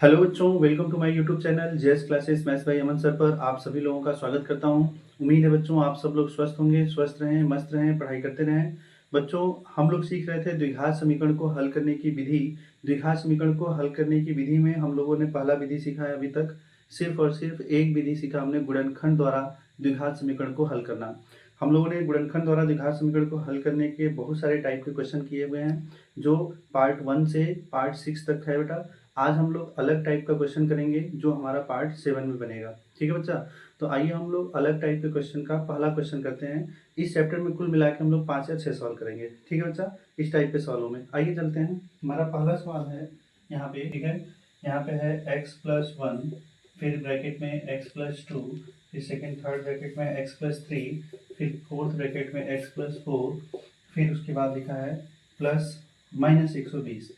Hello बच्चों, welcome to my YouTube channel JS classes maths by Aman sir पर आप सभी लोगों का स्वागत करता हूं। उम्मीद है बच्चों आप सब लोग स्वस्थ होंगे, स्वस्थ रहें, मस्त रहें, पढ़ाई करते रहें। बच्चों, हम लोग सीख रहे थे द्विघात समीकरण को हल करने की विधि। द्विघात समीकरण को हल करने की विधि में हम लोगों ने पहला विधि सीखा है अभी तक। सिर्फ और सिर्फ एक विधि सीखा हमने, गुणनखंड द्वारा द्विघात समीकरण को हल करना। हम लोगों ने गुणनखंड द्वारा द्विघात समीकरण को हल करने के बहुत सारे टाइप के क्वेश्चन किए हुए हैं, जो पार्ट 1 से पार्ट 6 तक है बेटा। आज हम लोग अलग टाइप का क्वेश्चन करेंगे जो हमारा पार्ट 7 में बनेगा। ठीक है बच्चा, तो आइए हम लोग अलग टाइप के क्वेश्चन का पहला क्वेश्चन करते हैं। इस चैप्टर में कुल मिला के हम लोग 5 या 6 सवाल करेंगे। ठीक है बच्चा, इस टाइप के सवालों में आइए चलते हैं। हमारा पहला सवाल है यहाँ पे, ठीक है। यहाँ पे है x+1, फिर ब्रैकेट में x+2, फिर सेकेंड थर्ड ब्रैकेट में x+3, फिर फोर्थ ब्रैकेट में x+4, फिर उसके बाद लिखा है प्लस -120,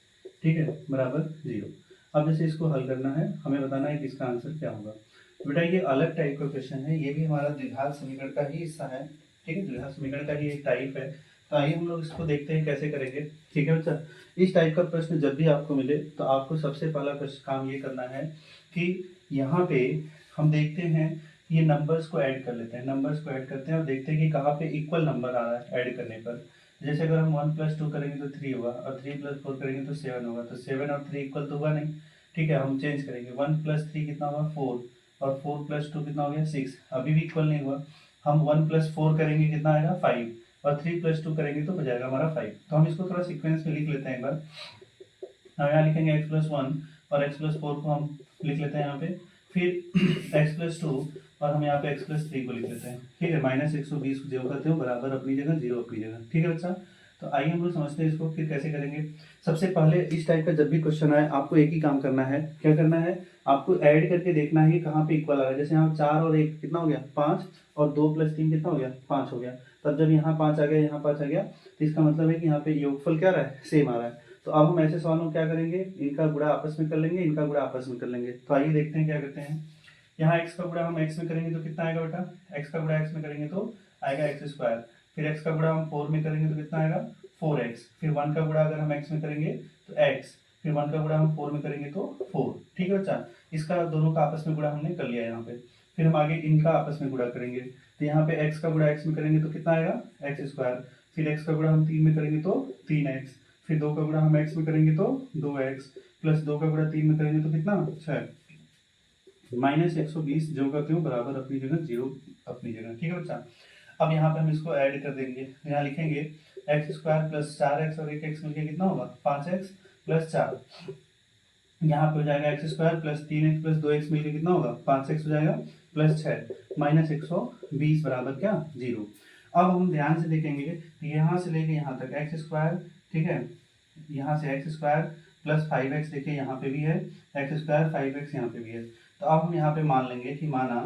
ठीक है, बराबर 0। अब जैसे इसको हल करना है, हमें बताना है कि इसका आंसर क्या होगा। बेटा ये अलग टाइप का क्वेश्चन है, ये भी हमारा द्विघात समीकरण का ही हिस्सा है। ठीक है, द्विघात समीकरण का ही एक टाइप है। तो आइए हम लोग इसको देखते हैं कैसे करेंगे। ठीक है बच्चा, इस टाइप का प्रश्न जब भी आपको मिले तो आपको सबसे पहला काम ये करना है कि यहाँ पे हम देखते हैं, ये नंबर्स को ऐड कर लेते हैं। नंबर्स को ऐड करते हैं और देखते हैं कि कहाँ पे इक्वल नंबर आ रहा है ऐड करने पर। जैसे अगर हम 1+2 करेंगे तो 3 होगा, और 3+4 करेंगे तो 7 होगा। तो 7 और 3 इक्वल तो होगा नहीं। ठीक है, हम चेंज करेंगे। 1+3 कितना होगा 4, और 4+2 कितना हो गया 6। अभी भी इक्वल नहीं हुआ। हम 1+4 करेंगे कितना आएगा 5, और 3+2 करेंगे तो हो जाएगा हमारा 5। तो हम इसको थोड़ा सीक्वेंस में लिख लेते हैं एक बार। हम यहाँ लिखेंगे x+1 और x+4 को हम लिख लेते हैं यहाँ पे, फिर x+2 और हम यहाँ पे x+3 को लिख लेते हैं। ठीक है, -120 को जो करते हो बराबर अपनी जगह, 0 अपनी जगह। ठीक है बच्चा, तो आइए हम लोग समझते हैं इसको फिर कैसे करेंगे। सबसे पहले इस टाइप का जब भी क्वेश्चन आए आपको एक ही काम करना है। क्या करना है, आपको ऐड करके देखना है कि कहाँ पे इक्वल आ रहा है। जैसे यहाँ 4 और 1 कितना हो गया 5, और 2 + 3 कितना हो गया 5 हो गया। तब जब यहाँ 5 आ गया, यहाँ 5 आ गया, तो इसका मतलब है कि यहाँ पे योगफल क्या रहा है, सेम आ रहा है। तो अब हम ऐसे सवालों में क्या करेंगे, इनका गुणा आपस में कर लेंगे, इनका गुणा आपस में कर लेंगे। तो आइए देखते हैं क्या करते हैं। यहाँ x का गुणा हम x में करेंगे तो कितना आएगा बेटा, x का गुणा x में करेंगे तो आएगा x²। फिर x का गुणा हम 4 में करेंगे तो कितना आएगा 4x। फिर 1 का गुणा अगर हम x में करेंगे तो x, फिर 1 का गुणा हम 4 में करेंगे तो 4। ठीक है बच्चा, इसका दोनों का आपस में गुणा हमने कर लिया यहाँ पे। फिर हम आगे इनका आपस में गुणा करेंगे। तो यहाँ पे x का गुणा x में करेंगे तो कितना आएगा x²। फिर x का गुणा हम 3 में करेंगे तो 3x। फिर 2 का गुणा हम x में करेंगे तो 2x, प्लस 2 का गुणा 3 में करेंगे तो कितना 6। -120 जो करते हो बराबर अपनी जगह, 0 अपनी जगह। ठीक है बच्चा, अब यहाँ पे हम इसको ऐड कर देंगे। यहाँ लिखेंगे x² + 4x और 1x मिलकर कितना होगा 5x + 4। यहाँ पे हो जाएगा x² + 3x + 2x मिलकर कितना होगा 5x हो जाएगा, प्लस 6 -120 बराबर क्या 0। अब हम ध्यान से देखेंगे, यहाँ से लेके यहाँ तक x², ठीक है, यहाँ से x² + 5x देखिए यहाँ पे भी है, x² 5x यहाँ पे भी है। तो अब हम यहाँ पे मान लेंगे कि माना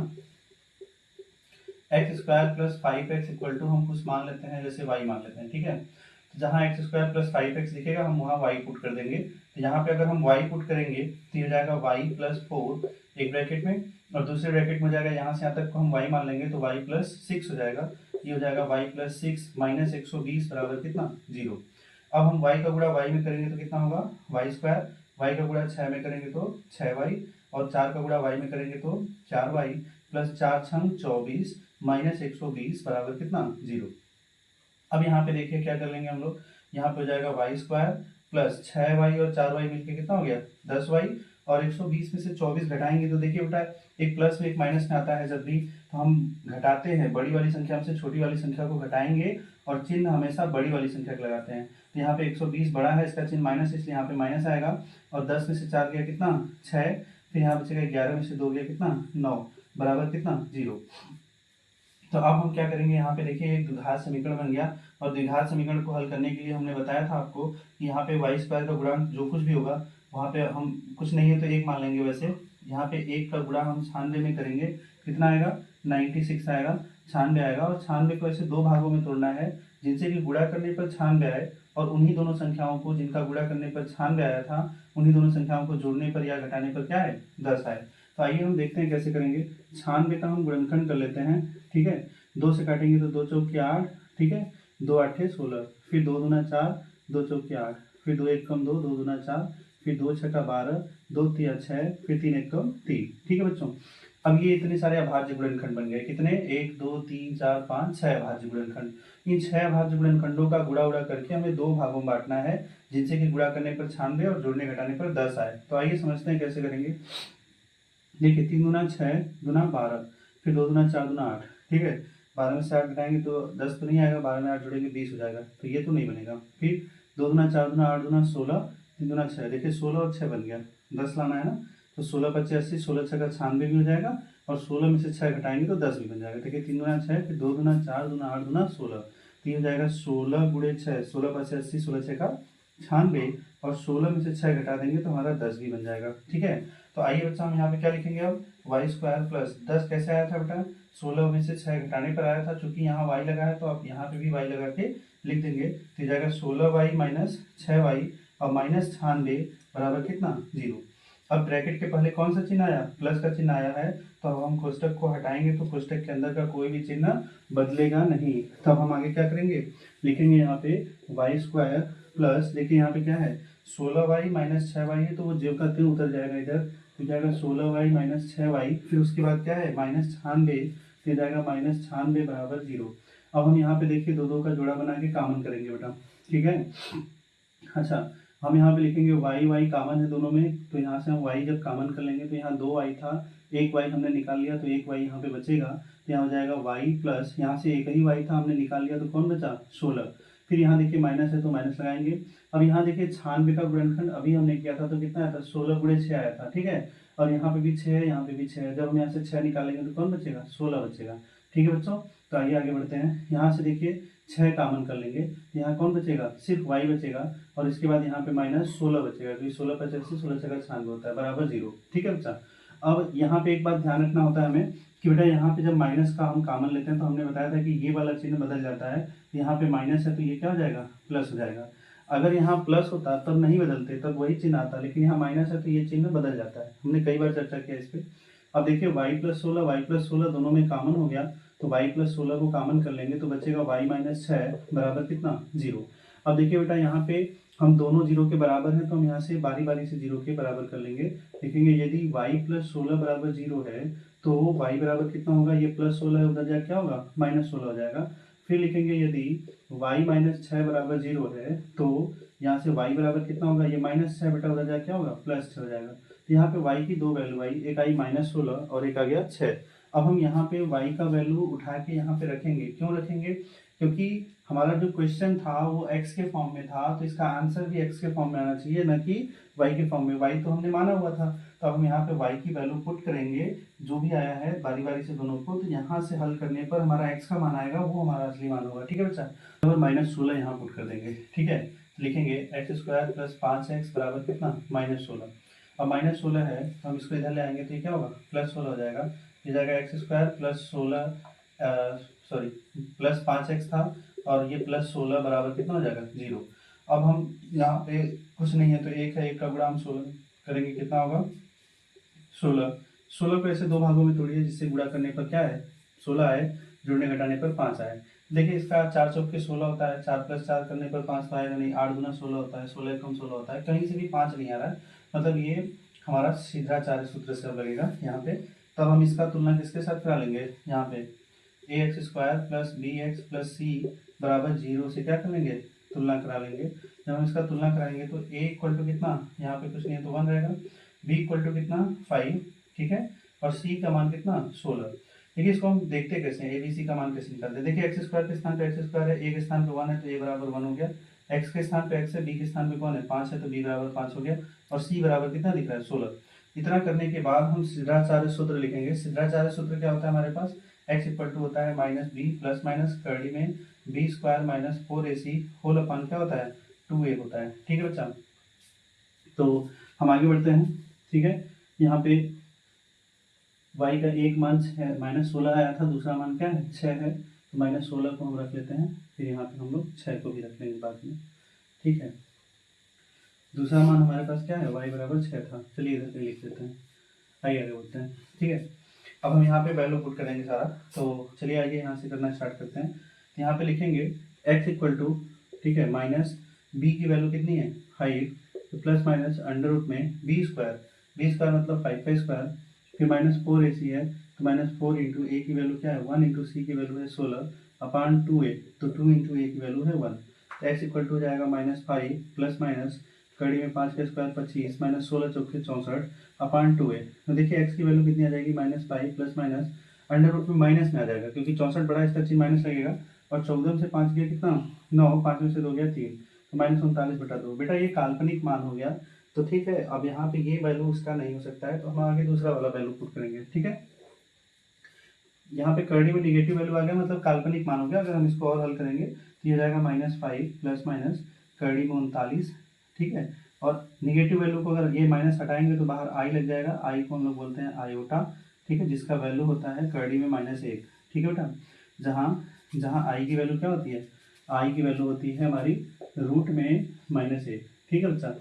x² + 5x इक्वल टू हम कुछ मान लेते हैं, जैसे y मान लेते हैं। ठीक है, तो जहाँ x² + 5x दिखेगा हम वहाँ y पुट कर देंगे। तो यहाँ पे अगर हम y पुट करेंगे तो ये जाएगा y + 4 एक ब्रैकेट में, और दूसरे ब्रैकेट में जाएगा यहाँ से यहाँ तक को हम y मान लेंगे तो y + 6 हो जाएगा। ये हो जाएगा y + 6 -120 बराबर कितना 0। अब हम y का गुणा y में करेंगे तो कितना होगा y², y का गुणा 6 में करेंगे तो 6y, और 4 का गुणा y में करेंगे तो 4y, प्लस 4 छंग 24 -120 बराबर कितना 0। अब यहाँ पे देखिए क्या कर लेंगे हम लोग, यहाँ पे हो जाएगा y² प्लस 6y और 4y मिलके कितना हो गया 10y, और 120 में से 24 घटाएंगे तो देखिए बेटा एक प्लस में एक माइनस में आता है। जब भी तो हम घटाते हैं बड़ी वाली संख्या से छोटी वाली संख्या को घटाएंगे, और चिन्ह हमेशा बड़ी वाली संख्या को लगाते हैं। तो यहाँ पे 120 बड़ा है, इसका चिन्ह माइनस, इसलिए यहाँ पे माइनस आएगा। और 10 में से 4 गया कितना 6, फिर यहाँ बचेगा 11 में से 2 गया कितना 9 बराबर कितना 0। तो अब हम क्या करेंगे, यहाँ पे देखिए एक द्विघात समीकरण बन गया। और द्विघात समीकरण को हल करने के लिए हमने बताया था आपको कि यहाँ पे y² का गुणांक जो कुछ भी होगा वहाँ पे हम कुछ नहीं है तो 1 मान लेंगे। वैसे यहाँ पे 1 का गुणा हम 96 में करेंगे, कितना आएगा 96 आएगा, 96 आएगा। और 96 को ऐसे दो भागों में तोड़ना है, जिनसे कि गुणा करने पर 96 आए, और उन्हीं दोनों संख्याओं को जिनका गुणा करने पर 96 आया था, उन्हीं दोनों संख्याओं को जोड़ने पर या घटाने पर क्या है 10 आए। तो आइए हम देखते हैं कैसे करेंगे। 96 का हम गुणनखंड कर लेते हैं। ठीक है, 2 से काटेंगे तो 2 चौके 8, ठीक है, 2 8 16, फिर 2 दूना 4, 2 चौके 8, फिर 2 1 कम 2, 2 दूना 4, फिर 2 छक्का 12, 2 तिया 6, फिर 3 एकम 3। ठीक है बच्चों, अब ये इतने सारे अभाज्य गुणनखंड बन गए। कितने? 1 2 3 4 5 6 अभाज्य गुणनखंड। इन 6 अभाज्य गुणनखंडों का गुणा उड़ा करके हमें 2 भागों में बांटना है, जिनसे कि गुणा करने पर 96 और जोड़ने घटाने पर 10 आए। तो आइए समझते हैं कैसे करेंगे। देखिए 3 दूना 6 दूना 12, फिर 2 दूना 4 दूना 8। ठीक है, 12 में से 8 घटाएंगे तो 10 तो नहीं आएगा, 12 में 8 जोड़ेंगे 20 हो जाएगा, तो ये तो नहीं बनेगा। फिर 2 दूना 4 दूना 8 दूना 16, 3 दूना 6, देखिए 16 और 6 बन गया, 10 लाना है ना, तो 16 25 80, 16 6 का 96 भी हो जाएगा, और 16 में से 6 घटाएंगे तो 10 भी बन जाएगा। देखिए 3 दूना 6, फिर 2 दूना 4 दूना 8 दूना 16, तो ये हो जाएगा 16 गुणे 6, 16 5 80, 16 6 का 96, और 16 में से 6 घटा देंगे तो हमारा 10 भी बन जाएगा। ठीक है, तो आइए बच्चा हम यहाँ पे क्या लिखेंगे अब, वाई स्क्वायर प्लस 10 कैसे आया था बेटा, 16 में से 6 घटाने पर आया था, चूंकि यहाँ वाई लगा है तो आप यहाँ पे भी वाई लगा के लिख देंगे, तो ये जाएगा 16y माइनस 6y और माइनस 96 बराबर कितना, 0। अब ब्रैकेट के पहले कौन सा चिन्ह आया, प्लस का चिन्ह आया है, तो अब हम कोष्टक को हटाएंगे तो कोष्टक के अंदर का कोई भी चिन्ह बदलेगा नहीं। तब हम आगे क्या करेंगे, लिखेंगे यहाँ पे वाई स्क्वायर प्लस, देखिए यहाँ पे क्या है 16y माइनस 6y है, तो वो जो का त्यों उतर जाएगा इधर, तो जाएगा 16y माइनस 6y, फिर उसके बाद क्या है माइनस 96, फिर जाएगा माइनस 96 बराबर 0। अब हम यहाँ पे देखिए दो दो का जोड़ा बना के कॉमन करेंगे बेटा। ठीक है, अच्छा हम यहाँ पे लिखेंगे y कॉमन है दोनों में, तो यहाँ से हम y जब कॉमन कर लेंगे तो यहाँ 2y था, एक y हमने निकाल लिया तो एक y यहाँ पे बचेगा, तो यहाँ हो जाएगा y प्लस, यहाँ से एक ही y था हमने निकाल लिया तो कौन बचा 16, फिर यहाँ देखिए माइनस है तो माइनस लगाएंगे। अब यहाँ देखिए 96 का गुणनखंड अभी हमने किया था तो कितना आया था, 16 गुणे 6 आया था। ठीक है, और यहाँ पे भी 6 है, यहाँ पे भी 6 है, जब हम यहाँ से 6 निकालेंगे तो कौन बचेगा, 16 बचेगा। ठीक है बच्चों, तो आइए आगे बढ़ते हैं। यहाँ से देखिए 6 कॉमन कर लेंगे, यहाँ कौन बचेगा, सिर्फ y बचेगा, और इसके बाद यहाँ पे माइनस 16 बचेगा, क्योंकि 16 25 16 6 का 96 होता है बराबर 0। ठीक है बच्चा, अब यहाँ पे एक बात ध्यान रखना होता है हमें कि बेटा यहाँ पे जब माइनस का हम कॉमन लेते हैं तो हमने बताया था कि ये वाला चिन्ह बदल जाता है, यहाँ पे माइनस है तो ये क्या हो जाएगा, प्लस हो जाएगा। अगर यहाँ प्लस होता तब नहीं बदलते, तब वही चिन्ह आता, लेकिन यहाँ माइनस है तो ये चिन्ह बदल जाता है, हमने कई बार चर्चा किया इस पर। अब देखिए y प्लस 16 दोनों में कॉमन हो गया, तो y प्लस 16 को कॉमन कर लेंगे तो बचेगा y माइनस 6 बराबर कितना, 0। अब देखिए बेटा यहाँ पे हम दोनों जीरो के बराबर हैं, तो हम यहाँ से बारी बारी से जीरो के बराबर कर लेंगे। देखेंगे यदि y प्लस 16 बराबर 0 है तो y बराबर कितना होगा, ये प्लस 16 है उधर जाकर क्या होगा, माइनस 16 हो जाएगा। फिर लिखेंगे यदि y माइनस 6 बराबर 0 है तो यहाँ से y बराबर कितना होगा, ये माइनस 6 बेटा उधर जाकर क्या होगा, प्लस 6 हो जाएगा। तो यहाँ पे y की दो वैल्यू आई, एक आई माइनस 16 और एक आ गया 6। अब हम यहाँ पे y का वैल्यू उठा के यहाँ पे रखेंगे, क्यों रखेंगे, क्योंकि हमारा जो क्वेश्चन था वो x के फॉर्म में था, तो इसका आंसर भी x के फॉर्म में आना चाहिए, न कि y के फॉर्म में। y तो हमने माना हुआ था, तो अब हम यहाँ पे y की वैल्यू पुट करेंगे, जो भी आया है बारी बारी से दोनों को, तो यहाँ से हल करने पर हमारा x का मान आएगा, वो हमारा असली मान होगा। ठीक है बच्चा, और माइनस 16 यहाँ पुट कर देंगे। ठीक है, लिखेंगे एक्स स्क्वायर प्लस 5x बराबर कितना, माइनस 16। अब माइनस 16 है तो हम इसको इधर ले आएंगे तो ये क्या होगा, प्लस 16 हो जाएगा। ये जाएगा X square plus 16 sorry plus 5x था, और ये प्लस 16 बराबर कितना हो जाएगा, 0। अब हम यहाँ पे कुछ नहीं है तो एक है, एक का गुणा हम 16 करेंगे, कितना होगा 16। 16 को ऐसे दो भागों में तोड़िए जिससे गुणा करने पर क्या है 16 आए, जोड़ने घटाने पर 5 आए। देखिए इसका 4 चौक के 16 होता है, 4 प्लस 4 करने पर 5 तो आएगा नहीं, 8 गुना 16 होता है, 16 कम 16 होता है, कहीं से भी 5 नहीं आ रहा है, मतलब ये हमारा सीधाचार्य सूत्र से अब लगेगा यहाँ पे। तब हम इसका तुलना किसके साथ करा लेंगे, यहाँ पे A X square plus B X plus C बराबर 0 से क्या कर लेंगे, तुलना करा लेंगे। जब हम इसका तुलना कराएंगे तो ए इक्वल टू कितना, यहाँ पे कुछ नहीं है तो 1 रहेगा, बी इक्वल टू कितना 5, ठीक है, और सी का मान कितना 16। देखिए इसको हम देखते कैसे हैं, ए बी सी का मान कैसे निकालते हैं। देखिए एक्स स्क्वायर के स्थान पे एक्स स्क्वायर है, ए के स्थान पे 1 है तो ए बराबर 1 हो गया, एक्स के स्थान पे एक्स है, बी के स्थान पे कौन है 5 है तो बी बराबर 5 हो गया, और सी बराबर कितना दिख रहा है 16। इतना करने के बाद हम सिद्धाचार्य सूत्र लिखेंगे। सिद्धाचार्य सूत्र क्या होता है हमारे पास, x इक्वल टू होता है माइनस बी प्लस माइनस कर्ली में B square minus 4ac whole अपन क्या होता है 2a होता है। ठीक है बच्चा, तो हम आगे बढ़ते हैं। ठीक है, यहाँ पे y का एक मान माइनस 16 आया था, दूसरा मान क्या है 6 है, तो माइनस 16 को हम रख लेते हैं, फिर यहाँ पे हम लोग 6 को भी रख लेंगे बाद में। ठीक है, दूसरा मान हमारे पास क्या है y बराबर 6 था, चलिए इधर पे लिख लेते हैं, आइए आगे बढ़ते हैं। ठीक है, अब हम यहाँ पे वैल्यू पुट करेंगे सारा, तो चलिए आइए यहाँ से करना स्टार्ट करते हैं। तो यहाँ पे लिखेंगे x इक्वल टू, ठीक है, माइनस बी की वैल्यू कितनी है 5 तो प्लस माइनस अंडर रूट में बी स्क्वायर मतलब 5 फिर माइनस 4ac है तो माइनस 4 इंटू ए की वैल्यू क्या है 1 इंटू सी की वैल्यू है 16 अपान 2a तो 2 इंटू ए की वैल्यू है 1। तो x इक्वल टू हो जाएगा -5 प्लस माइनस कड़ी में 5 का स्क्वायर 25 माइनस 16 चौके 64 अपान 2a। तो देखिए x की वैल्यू कितनी आ जाएगी -5 प्लस माइनस अंडर रूट में माइनस में आ जाएगा क्योंकि 64 बड़ा इसका चिन्ह माइनस लगेगा और 14 से 5 गया कितना 9, 5 में से 2 गया 3 तो -39/2। बेटा ये काल्पनिक मान हो गया तो ठीक है। अब यहाँ पे ये वैल्यू उसका नहीं हो सकता है तो हम आगे दूसरा वाला वैल्यू पुट करेंगे। ठीक है, यहाँ पे करड़ी में निगेटिव वैल्यू आ गया मतलब काल्पनिक मान हो गया। अगर हम इसको और हल करेंगे तो ये हो जाएगा -5 प्लस माइनस करड़ी में 39। ठीक है, और निगेटिव वैल्यू को अगर ये माइनस हटाएंगे तो बाहर आई लग जाएगा, आई को हम लोग बोलते हैं आयोटा। ठीक है, जिसका वैल्यू होता है करड़ी में -1। ठीक है बेटा, जहाँ आई की वैल्यू क्या होती है, आई की वैल्यू होती है हमारी रूट में -1। ठीक है बच्चा,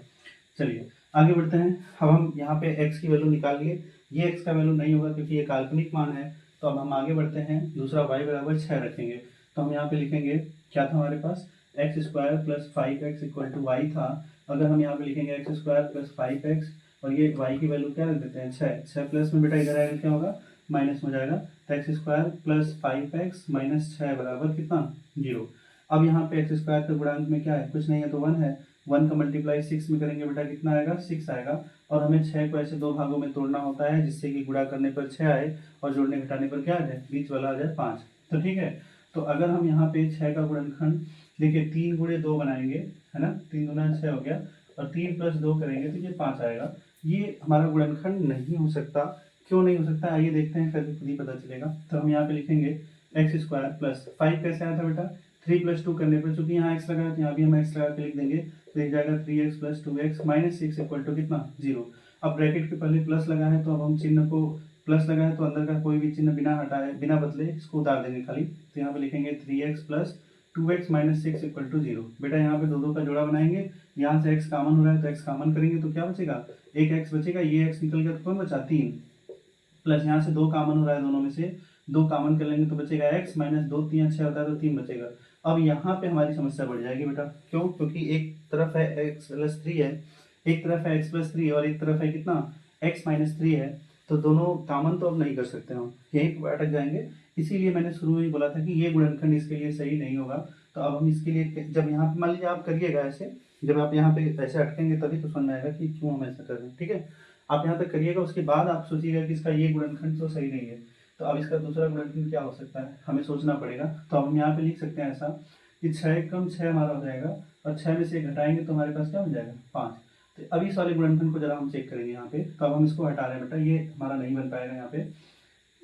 चलिए आगे बढ़ते हैं। अब हम यहाँ पे x की वैल्यू निकाल लिए, ये x का वैल्यू नहीं होगा क्योंकि ये काल्पनिक मान है। तो अब हम आगे बढ़ते हैं, दूसरा y बराबर 6 रखेंगे। तो हम यहाँ पे लिखेंगे क्या था हमारे पास x square plus 5x equal to Y था। अगर हम यहाँ पे लिखेंगे एक्स स्क्वायर प्लस 5x और ये y की वैल्यू क्या रख देते हैं 6 प्लस में बेटा इधर आएगा क्या होगा माइनस हो जाएगा। तो X square plus 5x minus 6 बराबर कितना 0। अब यहाँ पे एक्स स्क्वायर के गुणांक में क्या है कुछ नहीं है तो 1 है। 1 का मल्टीप्लाई 6 में करेंगे बेटा कितना आएगा 6 आएगा। और हमें 6 को ऐसे दो भागों में तोड़ना होता है जिससे कि गुणा करने पर 6 आए और जोड़ने घटाने पर क्या आ जाए बीच वाला आ जाए 5। तो ठीक है, तो अगर हम यहाँ पे 6 का गुणनखंड देखिए 3 गुणे 2 बनाएंगे है ना, 3 दूना 6 हो गया और 3 प्लस 2 करेंगे तो ये 5 आएगा। ये हमारा गुणनखंड नहीं हो सकता। क्यों नहीं हो सकता आइए देखते हैं, फिर खुद ही पता चलेगा। तो हम यहाँ पे लिखेंगे एक्स स्क्वायर प्लस 5 कैसे आया था बेटा 3 प्लस 2 करने पर, चूंकि यहाँ एक्स लगा है तो यहाँ भी हम एक्स लगा के लिख देंगे तो एक जाएगा 3x plus 2x minus 6 equal to कितना 0। अब ब्रैकेट के पहले प्लस लगा है तो अब हम चिन्ह को प्लस लगा है तो अंदर का कोई भी चिन्ह बिना हटाए बिना बदले इसको उतार देंगे खाली। तो यहाँ पे लिखेंगे 3x plus 2x minus 6 equal to 0। बेटा यहाँ पे दो का जोड़ा बनाएंगे, यहाँ से x कॉमन हो रहा है तो x कॉमन करेंगे तो क्या बचेगा एक x बचेगा, ये x निकल गया तो कौन बचा 3 प्लस यहाँ से 2 कॉमन हो रहा है दोनों में से 2 कॉमन कर लेंगे तो बचेगा x माइनस 2 3 6 होता है तो 3 बचेगा। अब यहाँ पे हमारी समस्या बढ़ जाएगी बेटा, क्यों क्योंकि एक तरफ है x प्लस 3 है, एक तरफ है x प्लस 3 और एक तरफ है कितना x माइनस 3 है। तो दोनों कॉमन तो अब नहीं कर सकते हम, यहीं पर अटक जाएंगे। इसीलिए मैंने शुरू में ही बोला था कि ये गुणनखंड इसके लिए सही नहीं होगा। तो अब हम इसके लिए जब यहाँ पे मान लीजिए आप करिएगा ऐसे, जब आप यहाँ पे ऐसे अटकेंगे तभी तो समझ में आएगा कि क्यों हम ऐसा कर रहे हैं। ठीक है, आप यहाँ तक करिएगा उसके बाद आप सोचिएगा कि इसका ये गुणनखंड तो सही नहीं है। तो अब इसका दूसरा गुणनखंड क्या हो सकता है हमें सोचना पड़ेगा। तो अब हम यहाँ पे लिख सकते हैं ऐसा कि 6 कम 6 हमारा हो जाएगा और 6 में से घटाएंगे तो हमारे पास क्या हो जाएगा 5। तो अब इस वाले गुणनखंड को जरा हम चेक करेंगे यहाँ पे। तो अब हम इसको हटा रहे हैं बेटा, ये हमारा नहीं बन पाएगा यहाँ पे।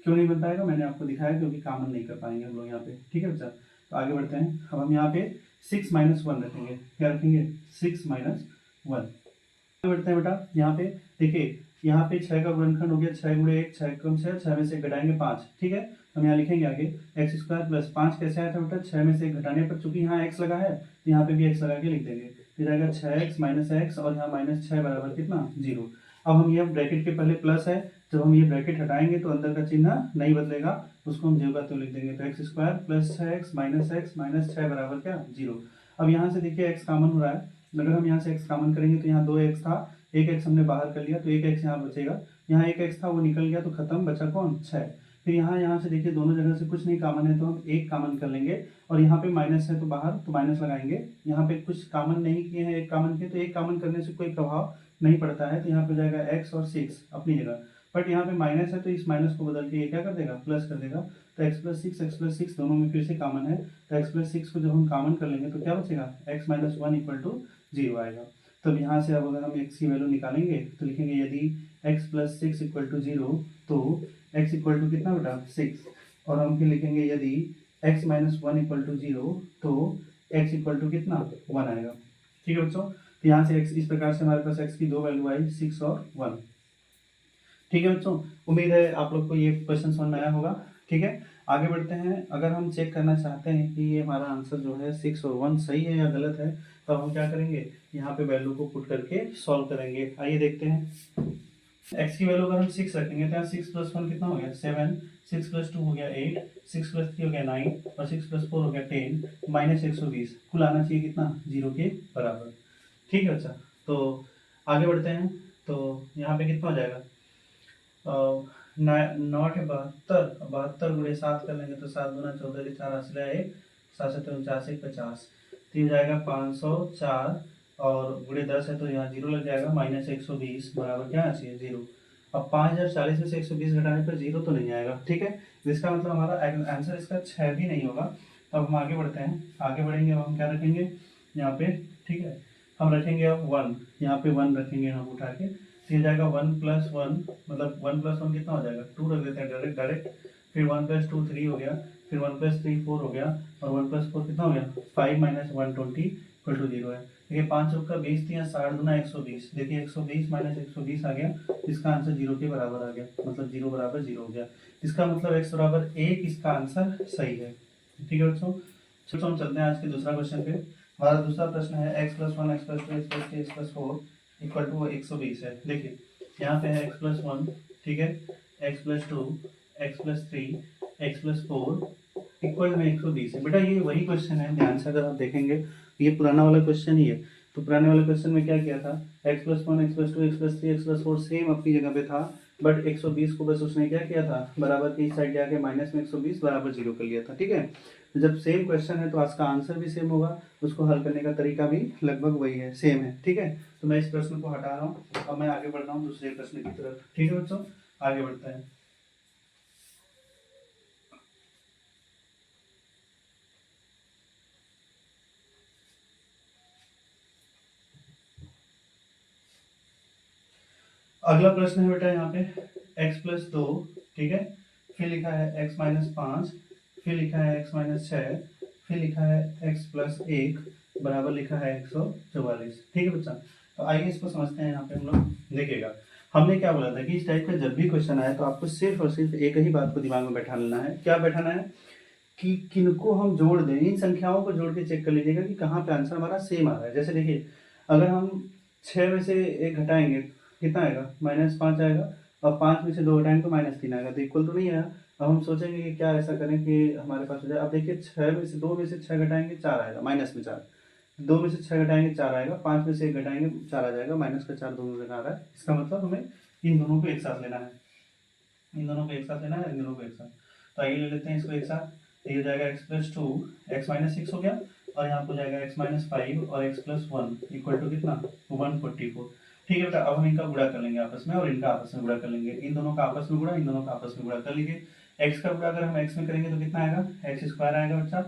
क्यों नहीं बन पाएगा मैंने आपको दिखाया क्योंकि कॉमन नहीं कर पाएंगे हम लोग यहाँ पे। ठीक है बच्चा, तो आगे बढ़ते हैं। अब हम यहाँ पे 6 माइनस 1 रखेंगे, क्या रखेंगे 6 माइनस 1। आगे बढ़ते हैं बेटा, यहाँ पे देखिए यहाँ पे 6 का गुणनखंड हो गया 6 गुणे 1 6 कम 6, 6 में से घटाएंगे 5। ठीक है, हम यहाँ लिखेंगे आगे एक्स स्क्वायर प्लस 5 कैसे आया था बेटा 6 में से घटाने पर, चूंकि यहाँ x लगा है तो यहाँ पे भी x लगा के लिख देंगे। फिर आएगा 6x माइनस x और यहाँ माइनस 6 बराबर कितना 0। अब हम ये ब्रैकेट के पहले प्लस है, जब हम ये ब्रैकेट हटाएंगे तो अंदर का चिन्ह नहीं बदलेगा, उसको हम 0 का तो लिख देंगे। तो X square plus 6x minus 6 बराबर क्या 0। अब यहाँ से देखिए x कॉमन हो रहा है, अगर हम यहाँ से x कॉमन करेंगे तो यहाँ 2x था, एक x हमने बाहर कर लिया तो एक x यहाँ बचेगा, यहाँ एक x था वो निकल गया तो खत्म, बचा कौन 6। फिर यहाँ से देखिए दोनों जगह से कुछ नहीं कॉमन है तो हम एक कॉमन कर लेंगे और यहाँ पे माइनस है तो बाहर तो माइनस लगाएंगे। यहाँ पे कुछ कॉमन नहीं किए हैं एक कॉमन किए तो एक कॉमन करने से कोई प्रभाव नहीं पड़ता है। तो यहाँ पे जाएगा x और 6 अपनी जगह, बट यहाँ पे माइनस है तो इस माइनस को बदल के ये क्या कर देगा प्लस कर देगा। तो x प्लस 6 दोनों में फिर से कॉमन है तो x प्लस 6 को जब हम कॉमन कर लेंगे तो क्या बचेगा x माइनस 1 इक्वल टू 0 आएगा। तब यहाँ से अब अगर हम x की वैल्यू निकालेंगे तो लिखेंगे यदि x प्लस 6 इक्वल टू 0 तो x इक्वल टू कितना बेटा 6, और हम फिर लिखेंगे यदि x माइनस 1 इक्वल टू 0 तो x इक्वल टू कितना 1 आएगा। ठीक है बच्चों, तो यहाँ से x इस प्रकार से हमारे पास x की दो वैल्यू आई 6 और 1। ठीक है बच्चों, उम्मीद है आप लोग को ये क्वेश्चन समझ में आया होगा। ठीक है, आगे बढ़ते हैं। अगर हम चेक करना चाहते हैं कि ये हमारा आंसर जो है 6 और 1 सही है या गलत है तो हम क्या करेंगे यहाँ पे वैल्यू को पुट करके सॉल्व करेंगे। आइए देखते हैं। x की वैल्यू अगर हम 6 रखेंगे तो यहाँ 6 प्लस 1 कितना हो गया 7, 6 प्लस 2 हो गया 8, 6 प्लस 3 हो गया 9 और 6 प्लस 4 हो गया 10 माइनस 120, कुल आना चाहिए कितना 0 के बराबर। ठीक है अच्छा, तो आगे बढ़ते हैं। तो यहाँ पे कितना हो जाएगा, 9 बहत्तर गुणे 7 कर लेंगे तो 7 दूना 14 के 4 हासिल है 1, 7 7 49 50, तो ये हो जाएगा 504 और गुणे 10 है तो यहाँ जीरो लग जाएगा, -120 बराबर क्या आना चाहिए 0। अब 5040 में से 120 घटाने पर जीरो तो नहीं आएगा, ठीक है। तो इसका मतलब हमारा आंसर इसका 6 भी नहीं होगा। अब हम आगे बढ़ते हैं, आगे बढ़ेंगे अब हम क्या रखेंगे यहाँ पे, ठीक है, हम रखेंगे अब 1, यहाँ पे 1 रखेंगे हम उठा के, तो ये जाएगा 1 + 1, मतलब 1 + 1 कितना हो जाएगा 2 रख देते हैं डायरेक्ट डायरेक्ट, फिर 1 + 2 3 हो गया, फिर 1 + 3 4 हो गया, और 1 + 4 कितना हो गया 5 - 120 = 0 है। देखिए 5 चौका 20 या 60 दूना 120, देखिए 120 - 120 आ गया, इसका आंसर 0 के बराबर आ गया, मतलब 0 बराबर 0 हो गया। इसका मतलब x बराबर 1 इसका आंसर सही है, ठीक है बच्चों। चलो हम चलते हैं आज के दूसरा क्वेश्चन पे। हमारा दूसरा प्रश्न है x + 1 x + 2 x + 3 x + 4 = 120 है। देखिए यहाँ पे है x + 1, ठीक है, x + 2 x + 3 x + 4 इक्वल में 120 है। बेटा ये वही क्वेश्चन है, ध्यान से अगर आप देखेंगे ये पुराना वाला क्वेश्चन ही है। तो पुराने वाले क्वेश्चन में क्या किया था, x + 1 x + 2 x + 3 x + 4 same अपनी जगह पे था, बट 120 को बस उसने क्या किया था बराबर की साइड जाके माइनस में 120 बराबर 0 कर लिया था, ठीक है। जब सेम क्वेश्चन है तो आज का आंसर भी सेम होगा, उसको हल करने का तरीका भी लगभग वही है, सेम है, ठीक है। तो मैं इस प्रश्न को हटा रहा हूँ, अब मैं आगे बढ़ रहा हूँ दूसरे प्रश्न की तरफ, ठीक है बच्चों, आगे बढ़ते हैं। अगला प्रश्न है बेटा यहाँ पे x + 2, ठीक है, फिर लिखा है x - 5, फिर लिखा है x - 6, फिर लिखा है x + 1 बराबर लिखा है 144, ठीक है बच्चा। तो आइए इसको समझते हैं। यहाँ पे हम लोग देखिएगा, हमने क्या बोला था कि इस टाइप का जब भी क्वेश्चन आए तो आपको सिर्फ और सिर्फ एक ही बात को दिमाग में बैठा लेना है। क्या बैठाना है कि किनको हम जोड़ दें, इन संख्याओं को जोड़ के चेक कर लीजिएगा कि कहाँ पे आंसर हमारा सेम आ रहा है। जैसे देखिए अगर हम 6 में से 1 घटाएंगे कितना आएगा -5 आएगा, और 5 में से 2 घटाएंगे तो -3 आएगा, तो इक्वल तो नहीं आया। अब हम सोचेंगे कि क्या ऐसा करें कि हमारे पास हो जाए। अब देखिए 2 में से 6 घटाएंगे 4 आएगा, माइनस में 4, 2 में से 6 घटाएंगे 4 आएगा, 5 में से 1 घटाएंगे 4 आ जाएगा, माइनस का 4 दोनों जगह आ रहा है। इसका मतलब हमें इन दोनों को एक साथ लेना है, इन दोनों को एक साथ लेना है, इन दोनों को एक साथ। तो आइए ले लेते हैं इसको एक साथ। ये हो जाएगा x + 2 x - 6 हो गया, और यहाँ पर जाएगा x - 5 और x + 1 इक्वल टू कितना 144, ठीक है बेटा। अब हम इनका गुणा कर लेंगे आपस में, और इनका आपस में गुणा कर लेंगे, इन दोनों का आपस में गुणा, इन दोनों का आपस में गुणा कर लीजिए। x का गुणा अगर हम x में करेंगे तो कितना आएगा x² आएगा बच्चा,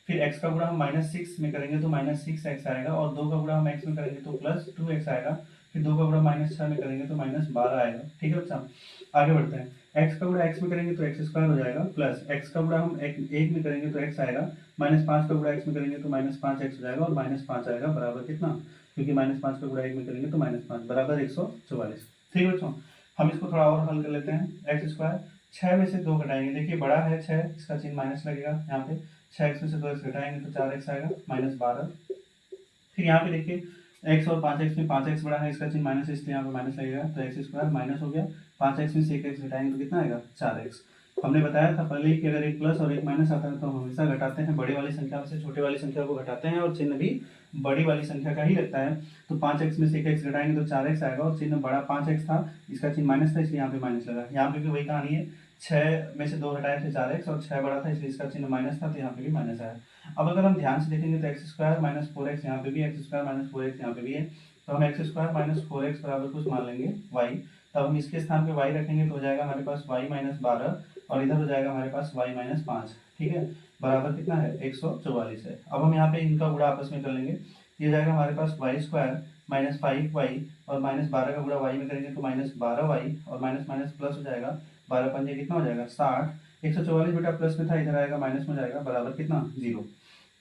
फिर x का गुणा हम -6 में करेंगे तो -6x आएगा, और 2 का गुणा हम x में करेंगे तो +2x आएगा, फिर 2 का गुणा -6 में करेंगे तो -12 आएगा, ठीक है बच्चा। आगे बढ़ते हैं, x का गुणा x में करेंगे तो x² हो जाएगा, प्लस x का गुणा हम एक में करेंगे तो x आएगा, -5 का गुणा x में करेंगे तो -5x हो जाएगा, और -5 आएगा बराबर कितना, क्योंकि -5 का गुणा 1 में करेंगे तो -5 बराबर 144, ठीक है बच्चों। हम इसको थोड़ा और हल कर लेते हैं। x², 6 में से 2 घटाएंगे, देखिए बड़ा है 6, इसका चिन्ह माइनस लगेगा यहाँ पे, 6x में से 2x घटाएंगे तो 4x आएगा, -12। फिर यहाँ पे देखिए x और 5x में 5x बड़ा है, इसका चिन्ह माइनस है इसलिए यहाँ पे माइनस लगेगा, तो x² माइनस हो गया, 5x में से 1x घटाएंगे तो कितना आएगा 4x। हमने बताया था पहले ही कि अगर एक प्लस और एक माइनस आता है तो हम हमेशा घटाते हैं, बड़ी वाली संख्या से छोटे वाली संख्या को घटाते हैं, और चिन्ह भी बड़ी वाली संख्या का ही लगता है। तो 5x में से 1x घटाएंगे तो 4x आएगा, और चिन्ह बड़ा 5x था, इसका चिन्ह माइनस था इसलिए यहाँ पे माइनस लगा। यहाँ पे भी वही कहानी है, 6 में से 2 घटाए थे 4x, और 6 बड़ा था इसलिए इसका चिन्ह माइनस था, तो यहाँ पे भी माइनस आया। अब अगर हम ध्यान से देखेंगे तो x² - 4x यहाँ पे भी, x² - 4x यहाँ पे भी है, तो हम x² - 4x बराबर कुछ मान लेंगे y। तब हम इसके स्थान पे y रखेंगे तो हो जाएगा हमारे पास y - 12, और इधर हो जाएगा हमारे पास y - 5, ठीक है, बराबर कितना है 144 है। अब हम यहाँ पे इनका गुणा आपस में कर लेंगे, ये जाएगा हमारे पास y² - 5y, और -12 का गुणा y में करेंगे तो -12y, और माइनस माइनस प्लस हो जाएगा, 12 पंजे कितना हो जाएगा 60, 144 बेटा प्लस में था, इधर आएगा माइनस में जाएगा, बराबर कितना 0।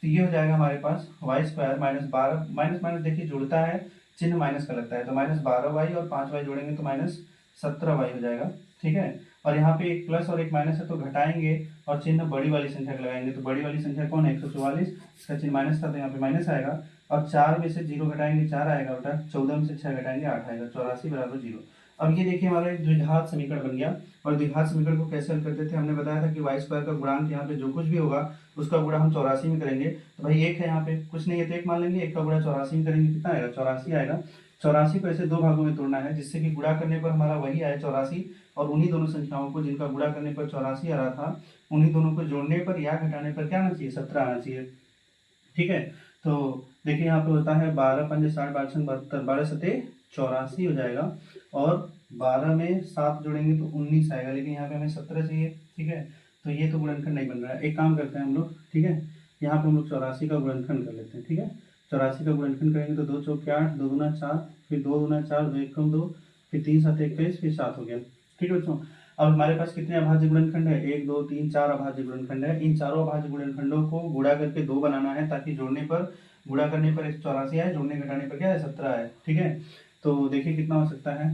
तो ये हो जाएगा हमारे पास y² -12, माइनस माइनस देखिए जुड़ता है, चिन्ह माइनस का लगता है, तो -12y और 5y जोड़ेंगे तो -17y हो जाएगा, ठीक है। और यहाँ पे एक प्लस और एक माइनस है तो घटाएंगे, और चिन्ह बड़ी वाली संख्या का लगाएंगे, तो बड़ी वाली संख्या कौन है 144, इसका चिन्ह माइनस था तो यहाँ पे माइनस आएगा, और 4 में से 0 घटाएंगे 4 आएगा बेटा, 14 में से 6 घटाएंगे 8 आएगा, 84 बराबर 0। अब ये देखिए हमारा एक द्विघात समीकरण बन गया। और द्विघात समीकरण को कैसे हल करते थे, हमने बताया था कि y² का गुणांक यहाँ पे जो कुछ भी होगा उसका गुणा हम 84 में करेंगे। तो भाई 1 है यहाँ पे कुछ नहीं है तो 1 मान लेंगे, 1 का गुणा 84 में करेंगे कितना आएगा 84 आएगा, 84 को ऐसे दो भागों में तोड़ना है जिससे कि गुणा करने पर हमारा वही आए 84, और उन्हीं दोनों संख्याओं को जिनका गुणा करने पर 84 आ रहा था, उन्हीं दोनों को जोड़ने पर या घटाने पर क्या आना चाहिए, 17 आना चाहिए। ठीक है, तो देखिए यहाँ पे होता है 12 पंजे 60 12 छंग 72, 12 सते 84 हो जाएगा, और 12 में 7 जोड़ेंगे तो 19 आएगा, लेकिन यहाँ पे हमें 17 चाहिए। ठीक है, तो ये तो गुणनखंड नहीं बन रहा है। एक काम करते हैं हम लोग, ठीक है, यहाँ पे हम लोग 84 का गुणनखंड कर लेते हैं। ठीक है, 84 का गुणनखंड करेंगे तो 2 चौके 8, 2 दूना 4, फिर 2 दूना 4, 2 एकम 2, फिर 3 7 21, फिर 7 हो गया। ठीक है बच्चों, अब हमारे पास कितने अभाज्य गुणनखंड है, 1 2 3 4 अभाज्य गुणनखंड है। इन चारों अभाज्य गुणनखंडों को गुणा करके 2 बनाना है, ताकि जोड़ने पर, गुणा करने पर 184 आए, जोड़ने घटाने पर क्या है, 17 आए। ठीक है, तो देखिए कितना हो सकता है,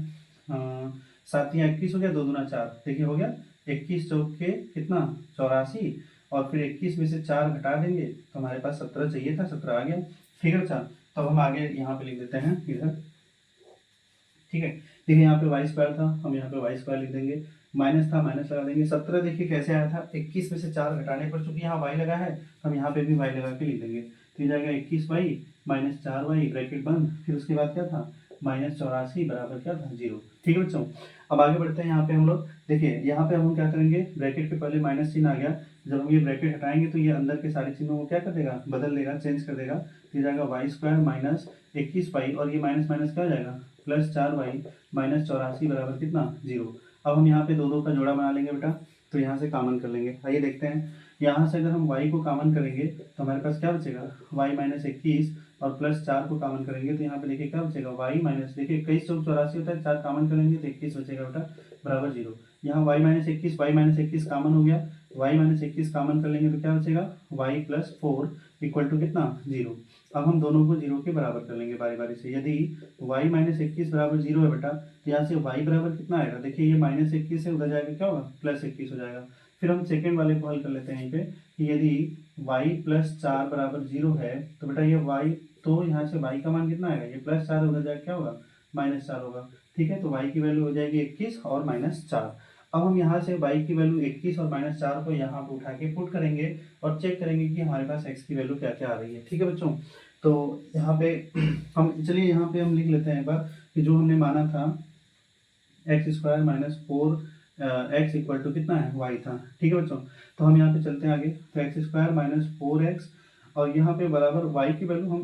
7 या 21 हो गया, 2 दूना 4, देखिए हो गया 21 चौके कितना 84, और फिर 21 में से 4 घटा देंगे तो हमारे पास 17 चाहिए था, 17 आ गया। ठीक है अच्छा, तो हम आगे यहाँ पे लिख देते हैं इधर। ठीक है, देखिए यहाँ पे वाई स्क्वायर था, हम यहाँ पे वाई स्क्वायर लिख देंगे, माइनस था माइनस लगा देंगे। 17 देखिए कैसे आया था, 21 में से 4 घटाने पर, चूंकि यहाँ वाई लगा है हम यहाँ पे भी वाई लगा के लिख देंगे, तो ये जाएगा 21 वाई माइनस 4 वाई ब्रैकेट बंद, फिर उसके बाद क्या था -84 बराबर क्या था 0। ठीक है बच्चों, अब आगे बढ़ते हैं। यहाँ पे हम लोग देखिए, यहाँ पे हम क्या करेंगे, ब्रैकेट के पहले माइनस चिन्ह आ गया, जब हम ये ब्रैकेट हटाएंगे तो ये अंदर के सारे चिन्हों को क्या कर देगा, बदल देगा, चेंज कर देगा। तो ये जाएगा वाई स्क्वायर माइनस 21 वाई, और ये माइनस माइनस क्या हो जाएगा, प्लस 4 वाई माइनस 84 बराबर कितना 0। अब हम यहाँ पे दो का जोड़ा बना लेंगे बेटा, तो यहाँ से कॉमन कर लेंगे। आइए देखते हैं, यहाँ से अगर हम y को कॉमन करेंगे तो हमारे पास क्या बचेगा, y माइनस 21, और प्लस 4 को कॉमन करेंगे तो यहाँ पे देखिए क्या बचेगा, y माइनस, देखिए 21 चौक 84 होता है, 4 कॉमन करेंगे तो 21 बचेगा बेटा बराबर 0। यहाँ y minus 21, y minus 21 common हो गया, y माइनस 21 कॉमन कर लेंगे तो क्या बचेगा, y प्लस 4 इक्वल टू कितना 0। अब हम दोनों को 0 के बराबर कर लेंगे बारी बारी से। यदि y माइनस 21 बराबर 0 है बेटा, तो यहाँ से y बराबर कितना आएगा, देखिए ये माइनस 21 से उधर जाएगा क्या होगा, प्लस 21 हो जाएगा। फिर हम सेकेंड वाले को हल कर लेते हैं यहीं पे, कि यदि y प्लस 4 बराबर 0 है तो बेटा ये y, तो यहाँ से y का मान कितना आएगा, ये प्लस 4 उधर जाएगा क्या होगा, -4 होगा। ठीक है, तो y की वैल्यू हो जाएगी 21 और -4। अब हम यहाँ से y की वैल्यू 21 और -4 को यहाँ पे उठा के पुट करेंगे और चेक करेंगे कि हमारे पास x की वैल्यू क्या क्या आ रही है। ठीक है बच्चों, तो यहाँ पे हम चलिए यहाँ पे हम लिख लेते हैं एक बार, कि जो हमने माना था x square minus 4 X equal to कितना है, y था। ठीक है बच्चों, तो हम यहाँ पे चलते हैं आगे, तो एक्स स्क्वायर माइनस 4x, और यहाँ पे बराबर y की वैल्यू हम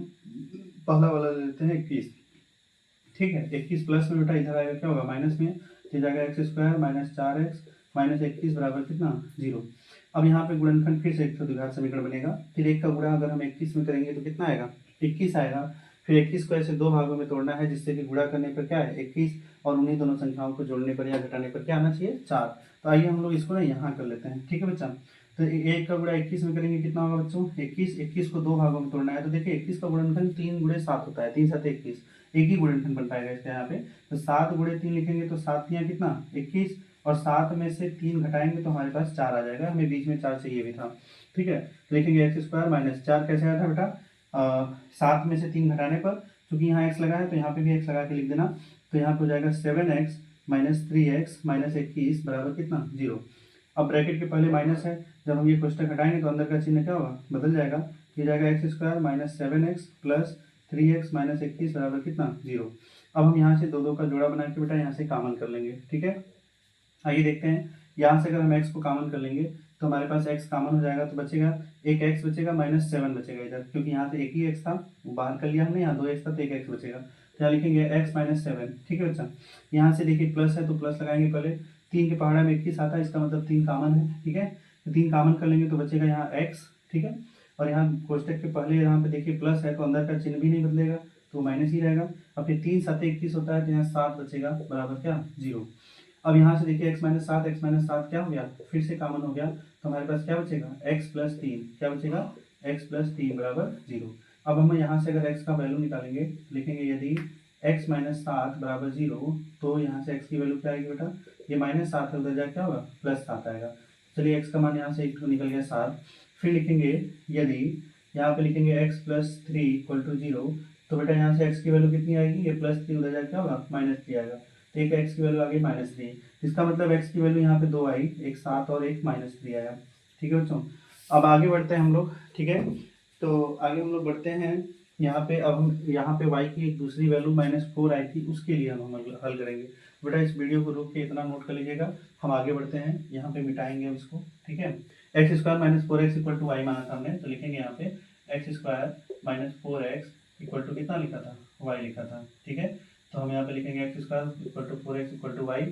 पहला वाला ले लेते हैं 21। ठीक है, 21 प्लस में बेटा इधर आएगा क्या होगा, माइनस में, तो जाएगा X square minus 4x minus 21 बराबर कितना 0। अब यहाँ पे गुणनखंड फिर से एक द्विघात समीकरण बनेगा, फिर एक का गुणा अगर हम 21 में करेंगे तो कितना आएगा, 21 आएगा। फिर 21 को ऐसे दो भागों में तोड़ना है जिससे कि गुणा करने पर क्या है 21, और उन्हीं दोनों संख्याओं को जोड़ने पर या घटाने पर क्या आना चाहिए 4। तो आइए हम लोग इसको ना यहाँ कर लेते हैं। ठीक है बच्चा, तो एक का गुणा 21 में करेंगे कितना होगा बच्चों, 21 को दो भागों में तोड़ना है, तो देखिए 21 का गुणनखंड 3 गुणे 7 होता है, 3 7 21, एक ही गुणनखंड बन पाएगा इसका यहाँ पे। तो 7 गुणे 3 लिखेंगे तो 7 या कितना 21, और 7 में से 3 घटाएंगे तो हमारे पास 4 आ जाएगा, हमें बीच में 4 चाहिए भी था। ठीक है, तो लिखेंगे एक्स स्क्वायर माइनस 4 कैसे आया था बेटा, 7 में से 3 घटाने पर, क्योंकि यहाँ एक्स लगा है तो यहाँ पे भी एक्स लगा के लिख देना, तो यहाँ पे हो जाएगा 7x माइनस 3x माइनस 21 बराबर कितना 0। अब ब्रैकेट के पहले माइनस है, जब हम ये कोष्टक हटाएंगे तो अंदर का चिन्ह क्या होगा, बदल जाएगा, ये जाएगा X square minus 7x plus 3x minus 21 बराबर कितना 0। अब हम यहाँ से दो का जोड़ा बना के बेटा यहाँ से कॉमन कर लेंगे। ठीक है, आइए देखते हैं, यहाँ से अगर हम x को कॉमन कर लेंगे तो हमारे पास x कॉमन हो जाएगा, तो बचेगा एक x बचेगा माइनस 7 बचेगा इधर, क्योंकि यहाँ से एक ही x था वो बाहर कर लिया हमने, यहाँ 2x था तो एक x बचेगा, तो यहाँ लिखेंगे x माइनस 7। ठीक है बच्चा, यहाँ से देखिए प्लस है तो प्लस लगाएंगे पहले, 3 के पहाड़ा में 21 आता है, इसका मतलब 3 कॉमन है। ठीक है, तो 3 कॉमन कर लेंगे तो बचेगा यहाँ x। ठीक है, और यहाँ कोष्टक के पहले यहाँ पे देखिए प्लस है तो अंदर का चिन्ह भी नहीं बदलेगा, तो माइनस ही रहेगा। अब फिर 3 7 21 होता है तो यहाँ 7 बचेगा बराबर क्या 0। अब यहाँ से देखिए x माइनस 7 क्या हो गया, फिर से कॉमन हो गया, तो हमारे पास क्या बचेगा x प्लस 3, क्या बचेगा x प्लस 3 बराबर 0। अब हम यहाँ से अगर x का वैल्यू निकालेंगे, लिखेंगे यदि x माइनस 7 बराबर 0, तो यहाँ से x की वैल्यू क्या आएगी बेटा, ये माइनस 7 है उधर जाए क्या होगा प्लस 7 आएगा। चलिए x का मान यहाँ से एक निकल गया 7। फिर लिखेंगे यदि यहाँ पे लिखेंगे x प्लस 3 इक्वल टू 0, तो बेटा यहाँ से x की वैल्यू कितनी आएगी, ये प्लस 3 उधर जाए क्या होगा -3 आएगा, तो एक x की वैल्यू आ गई -3। इसका मतलब x की वैल्यू यहाँ पे 2 आई, एक 7 और एक -3 आया। ठीक है बच्चों, अब आगे बढ़ते हैं हम लोग। ठीक है, तो आगे हम लोग बढ़ते हैं, यहाँ पे अब हम यहाँ पे y की एक दूसरी वैल्यू -4 आई थी, उसके लिए हम हल करेंगे। बेटा इस वीडियो को रोक के इतना नोट कर लीजिएगा, हम आगे बढ़ते हैं। यहाँ पे मिटाएंगे अब इसको, ठीक है। X square minus 4x equal to Y माना था हमने, तो लिखेंगे यहाँ पे X square minus 4x equal to कितना लिखा था, y लिखा था, ठीक है। तो हम यहाँ पे लिखेंगे X square equal to 4x equal to Y.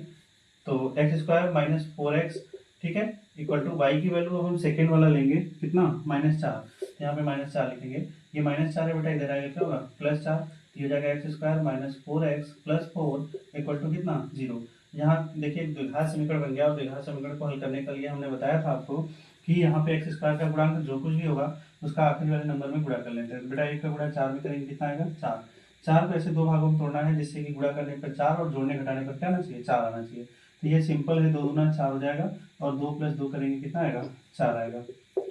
तो एक्स स्क्वायर माइनस 4x, ठीक है, इक्वल टू वाई की वैल्यू अब हम सेकेंड वाला लेंगे कितना, -4। यहाँ पे -4 लिखेंगे, ये -4 है बेटा, इधर आएगा क्या होगा, +4। तो ये हो जाएगा X square minus 4x plus 4 equal to कितना, 0। यहाँ देखिए द्विघात समीकरण बन गया, और द्विघात समीकरण को हल करने के लिए हमने बताया था आपको कि यहाँ पे एक्स स्क्वायर का गुणांक जो कुछ भी होगा उसका आखिरी वाले नंबर में गुणा कर लेते हैं। बेटा एक का गुणा 4 में करेंगे, कितना आएगा, 4। 4 को ऐसे दो भागों में तोड़ना है जिससे कि गुणा करने पर 4 और जोड़ने घटाने पर क्या आना चाहिए, 4 आना चाहिए। तो ये सिंपल है, 2 दूना 4 हो जाएगा, और 2 + 2 करेंगे कितना आएगा, 4 आएगा,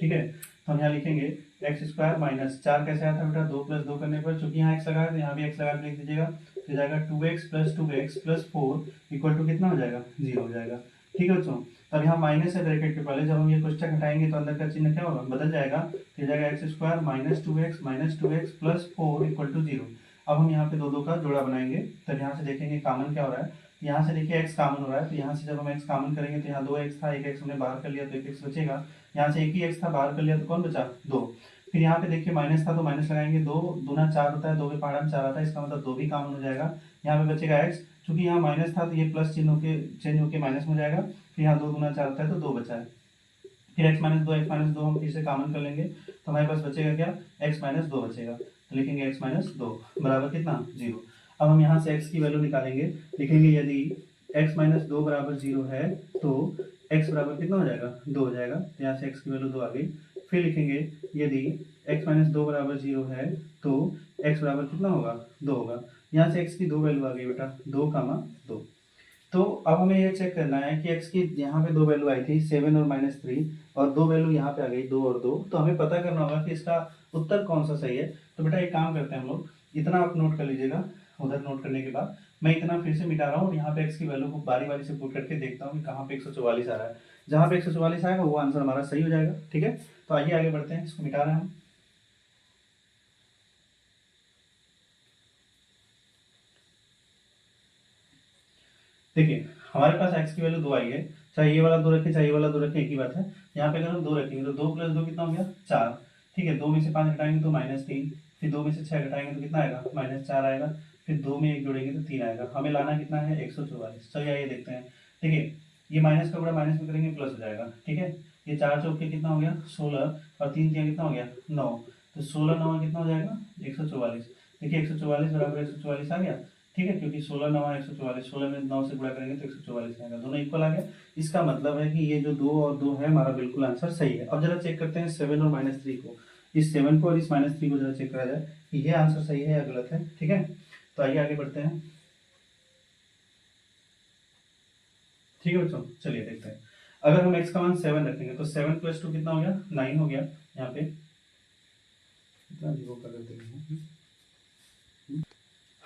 ठीक है। तो हम यहाँ लिखेंगे एक्स स्क्वायर माइनस 4 कैसे आया था बेटा, 2 + 2 करने पर, चूंकि यहाँ x लगाया तो यहाँ भी x लगा के लिख दीजिएगा, तो जाएगा 2x + 2x + 4 इक्वल टू कितना हो जाएगा, 0 हो जाएगा, ठीक है बच्चों। अब यहाँ माइनस है ब्रैकेट के पहले, जब हम ये कोष्टक हटाएंगे तो अंदर का चिन्ह क्या होगा, बदल जाएगा, तो जाएगा X square minus 2x + 4 equal to 0। अब हम यहाँ पे दो का जोड़ा बनाएंगे, तब यहाँ से देखेंगे कॉमन क्या हो रहा है। यहाँ से देखिए x कॉमन हो रहा है, तो यहाँ से जब हम x कॉमन करेंगे तो यहाँ 2x था, 1x हमने बाहर कर लिया तो 1x बचेगा। यहाँ से एक ही x था, बाहर कर लिया तो कौन बचा, 2। फिर यहाँ पे देखिए माइनस था तो माइनस लगाएंगे, 2 दूना 4 होता है, 2 के पहाड़ा में 4 आता है, इसका मतलब 2 भी कॉमन हो जाएगा। यहाँ पे बचेगा x, चूंकि यहाँ माइनस था तो ये प्लस चिन्ह होके चेंज होकर माइनस में हो जाएगा। फिर यहाँ 2 दूना 4 होता है तो 2 बचा है। फिर x - 2 हम फिर से कॉमन कर लेंगे, तो हमारे पास बचेगा क्या, x - 2 बचेगा। तो लिखेंगे x - 2 बराबर कितना, 0। अब हम यहाँ से x की वैल्यू निकालेंगे, लिखेंगे यदि x - 2 बराबर 0 है तो x बराबर कितना हो जाएगा, 2 हो जाएगा। तो यहाँ से x की वैल्यू 2 आ गई। फिर लिखेंगे यदि x - 2 बराबर 0 है तो x बराबर कितना होगा, 2 होगा। यहाँ से x की 2 वैल्यू आ गई बेटा, 2, 2। तो अब हमें ये चेक करना है कि x की यहाँ पे 2 वैल्यू आई थी, 7 और -3, और 2 वैल्यू यहाँ पे आ गई, 2 और 2। तो हमें पता करना होगा कि इसका उत्तर कौन सा सही है। तो बेटा एक काम करते हैं हम लोग, इतना आप नोट कर लीजिएगा। उधर नोट करने के बाद मैं इतना फिर से मिटा रहा हूँ, और यहाँ पे x की वैल्यू को बारी बारी से पुट करके देखता हूँ कि कहाँ पे 144 आ रहा है। जहाँ पे 144 आएगा वो आंसर हमारा सही हो जाएगा, ठीक है। तो आइए आगे बढ़ते हैं, इसको मिटा रहे हैं हम। देखिए हमारे पास x की वैल्यू 2 आई है, चाहे ये वाला 2 रखें चाहे ये वाला 2 रखें, एक ही बात है। यहाँ पे अगर हम 2 रखेंगे तो 2 + 2 कितना हो गया, 4, ठीक है। 2 में से 5 घटाएंगे तो -3, फिर 2 में से 6 घटाएंगे तो कितना आएगा, -4 आएगा। फिर 2 में 1 जोड़ेंगे तो 3 आएगा। हमें लाना कितना है, 144। चलिए आइए देखते हैं। देखिए ये माइनस का गुणा माइनस में करेंगे प्लस हो जाएगा, ठीक है। ये 4 चौके कितना हो गया, 16, और 3 तिया कितना हो गया, 9। तो 16 9 कितना हो जाएगा, 144। देखिए 144 बराबर 144 आ गया, ठीक है, क्योंकि 16 9 144, 16 में 9 से गुणा करेंगे तो 144 आएगा, दोनों इक्वल आ गया। इसका मतलब है कि ये जो 2 और 2 है हमारा बिल्कुल आंसर सही है। अब जरा चेक करते हैं 7 और -3 को, इस 7 को और इस -3 को जरा चेक करा जाए कि ये आंसर सही है या गलत है, ठीक है। तो आइए आगे बढ़ते हैं, ठीक है बच्चों। चलिए देखते हैं, अगर हम x का मान 7 रखेंगे तो 7 + 2 कितना हो गया, 9 हो गया। यहाँ पे कितना वो कर देते हैं।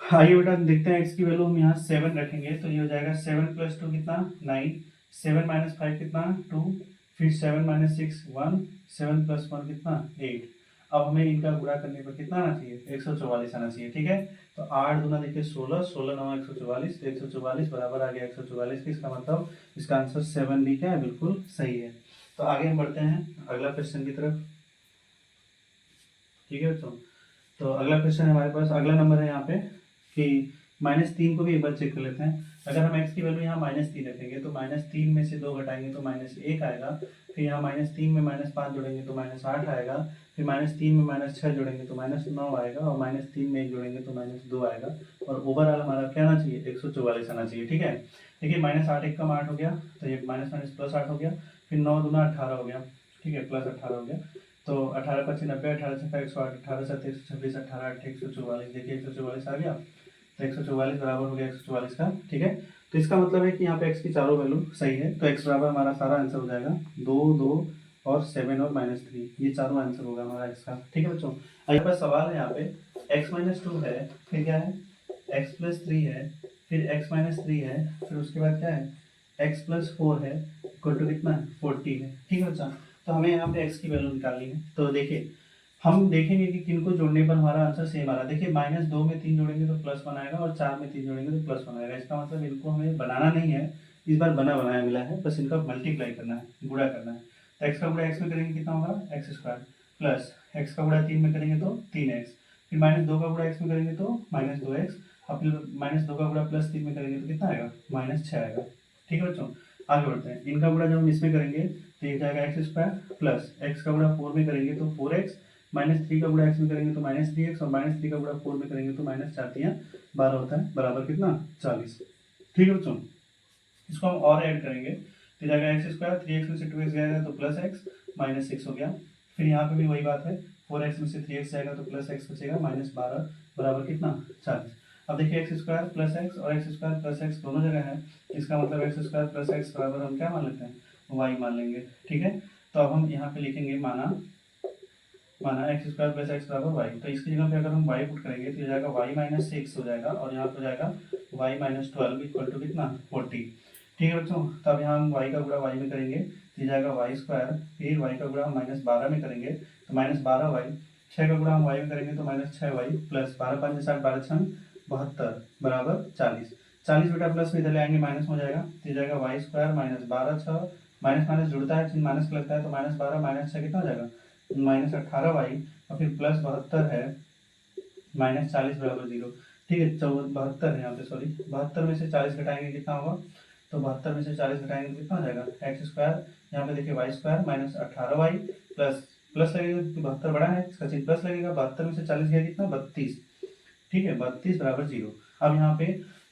आइए बेटा देखते हैं x की वैल्यू, हम यहाँ 7 रखेंगे तो ये हो जाएगा 7 + 2 कितना, 9, 7 - 5 कितना, 2, फिर 7 - 6 1, 7 + 1 कितना, 8। अब हमें इनका गुणा करने पर कितना आना चाहिए, 144 आना चाहिए, ठीक है। तो 8 दूना देखिए 16, 16 9 144, तो 144 बराबर आ गया 144 इसका मतलब इसका आंसर 7 भी क्या है, बिल्कुल सही है। तो आगे हम बढ़ते हैं अगला क्वेश्चन की तरफ, ठीक है बच्चों। तो अगला क्वेश्चन हमारे पास, अगला नंबर है यहाँ पे कि -3 को भी एक बार चेक कर लेते हैं। अगर हम x की वैल्यू यहाँ -3 रखेंगे तो -3 में से 2 घटाएंगे तो -1 आएगा। फिर यहाँ -3 में -5 जोड़ेंगे तो -8 आएगा। फिर -3 में -6 जोड़ेंगे तो -9 आएगा, और -3 में 1 जोड़ेंगे तो -2 आएगा। और ओवरऑल हमारा क्या आना चाहिए, 144 आना चाहिए, ठीक है। देखिए -8 एक कम 8 हो गया, तो ये +8 हो गया। फिर 9 दूना 18 हो गया, ठीक है, +18 हो गया। तो 18 × 5 = 90, 18 × 6 = 108, 18 × 7 = 126, 18 × 8 = 144। देखिए 144 आ गया, तो 144 बराबर हो गया 144 का, ठीक है। तो इसका मतलब है कि यहाँ पे x की चारों वैल्यू सही है, तो x बराबर हमारा सारा आंसर हो जाएगा 2 2 और 7 और -3, ये चारों आंसर होगा हमारा x का, ठीक है बच्चों। अगले पास सवाल है यहाँ पे, x - 2 है, फिर क्या है, x + 3 है, फिर x - 3 है, फिर उसके बाद क्या है, x + 4 है, इक्वल टू कितना है, 40 है, ठीक है बच्चा। तो हमें यहाँ पे x की वैल्यू निकालनी है। तो देखिए हम देखेंगे कि किनको जोड़ने पर हमारा आंसर सेम आ रहा है। देखिए -2 में 3 जोड़ेंगे तो +1 आएगा और 4 में 3 जोड़ेंगे तो +1 आएगा। इसका मतलब इनको हमें बनाना नहीं है, इस बार बना बनाया मिला है, बस इनका मल्टीप्लाई करना है, गुणा करना है। तो x का गुणा x में करेंगे कितना होगा x² प्लस x का गुणा 3 में करेंगे तो 3x, फिर -2 का गुणा x में करेंगे तो -2x, और फिर -2 का गुणा +3 में करेंगे तो कितना आएगा -6 आएगा। ठीक है बच्चों, आगे बढ़ते हैं। इनका गुणा जब हम इसमें करेंगे तो ये जाएगा x² प्लस x का गुणा 4 में करेंगे तो 4x, -3 का गुणा x में करेंगे तो -3x, और -3 का गुणा 4 में करेंगे तो -4 12 होता है, बराबर कितना 40। ठीक है बच्चों, इसको हम और ऐड करेंगे तो जाएगा x², 3x में से 2x जाएगा तो +x, -6 हो गया। फिर यहाँ पे भी वही बात है, 4x में से 3x जाएगा तो +x बचेगा, -12 बराबर कितना 40। अब देखिए x² प्लस x और x² प्लस x दोनों जगह है, इसका मतलब x² प्लस x बराबर हम क्या मान लेते हैं y मान लेंगे। ठीक है, तो अब हम यहाँ पे लिखेंगे माना x² प्लस x बराबर y, तो इसकी जगह पे अगर हम y पुट करेंगे तो ये जाएगा y - 6 हो जाएगा, और यहाँ पे जाएगा y - 12 इक्वल टू कितना 40। ठीक है बच्चों, तो अब यहाँ हम y का गुणा y में करेंगे तो ये जाएगा y², फिर y का गुणा हम -12 में करेंगे तो -12y, 6 का गुणा हम y में करेंगे तो -6y, प्लस 12 5 60 12 6 72 बराबर 40। 40 बेटा प्लस में इधर ले आएंगे माइनस हो जाएगा, तो ये जाएगा y² -12 6 माइनस माइनस जुड़ता है, चिन्ह माइनस लगता है, तो -12 - 6 कितना हो जाएगा -18y, और फिर प्लस 72 है -40 बराबर 0। ठीक है, 72 है यहाँ पे, सॉरी 72 में से 40 घटाएंगे कितना होगा, तो 72 में से 40 घटाएंगे तो कितना हो जाएगा x², यहाँ पे देखिए y² -18y प्लस प्लस लगेगा तो 72 बड़ा है, इसका चिन्ह प्लस लगेगा, 72 में से 40 गया कितना 32। ठीक है, 32 बराबर 0। अब यहाँ पे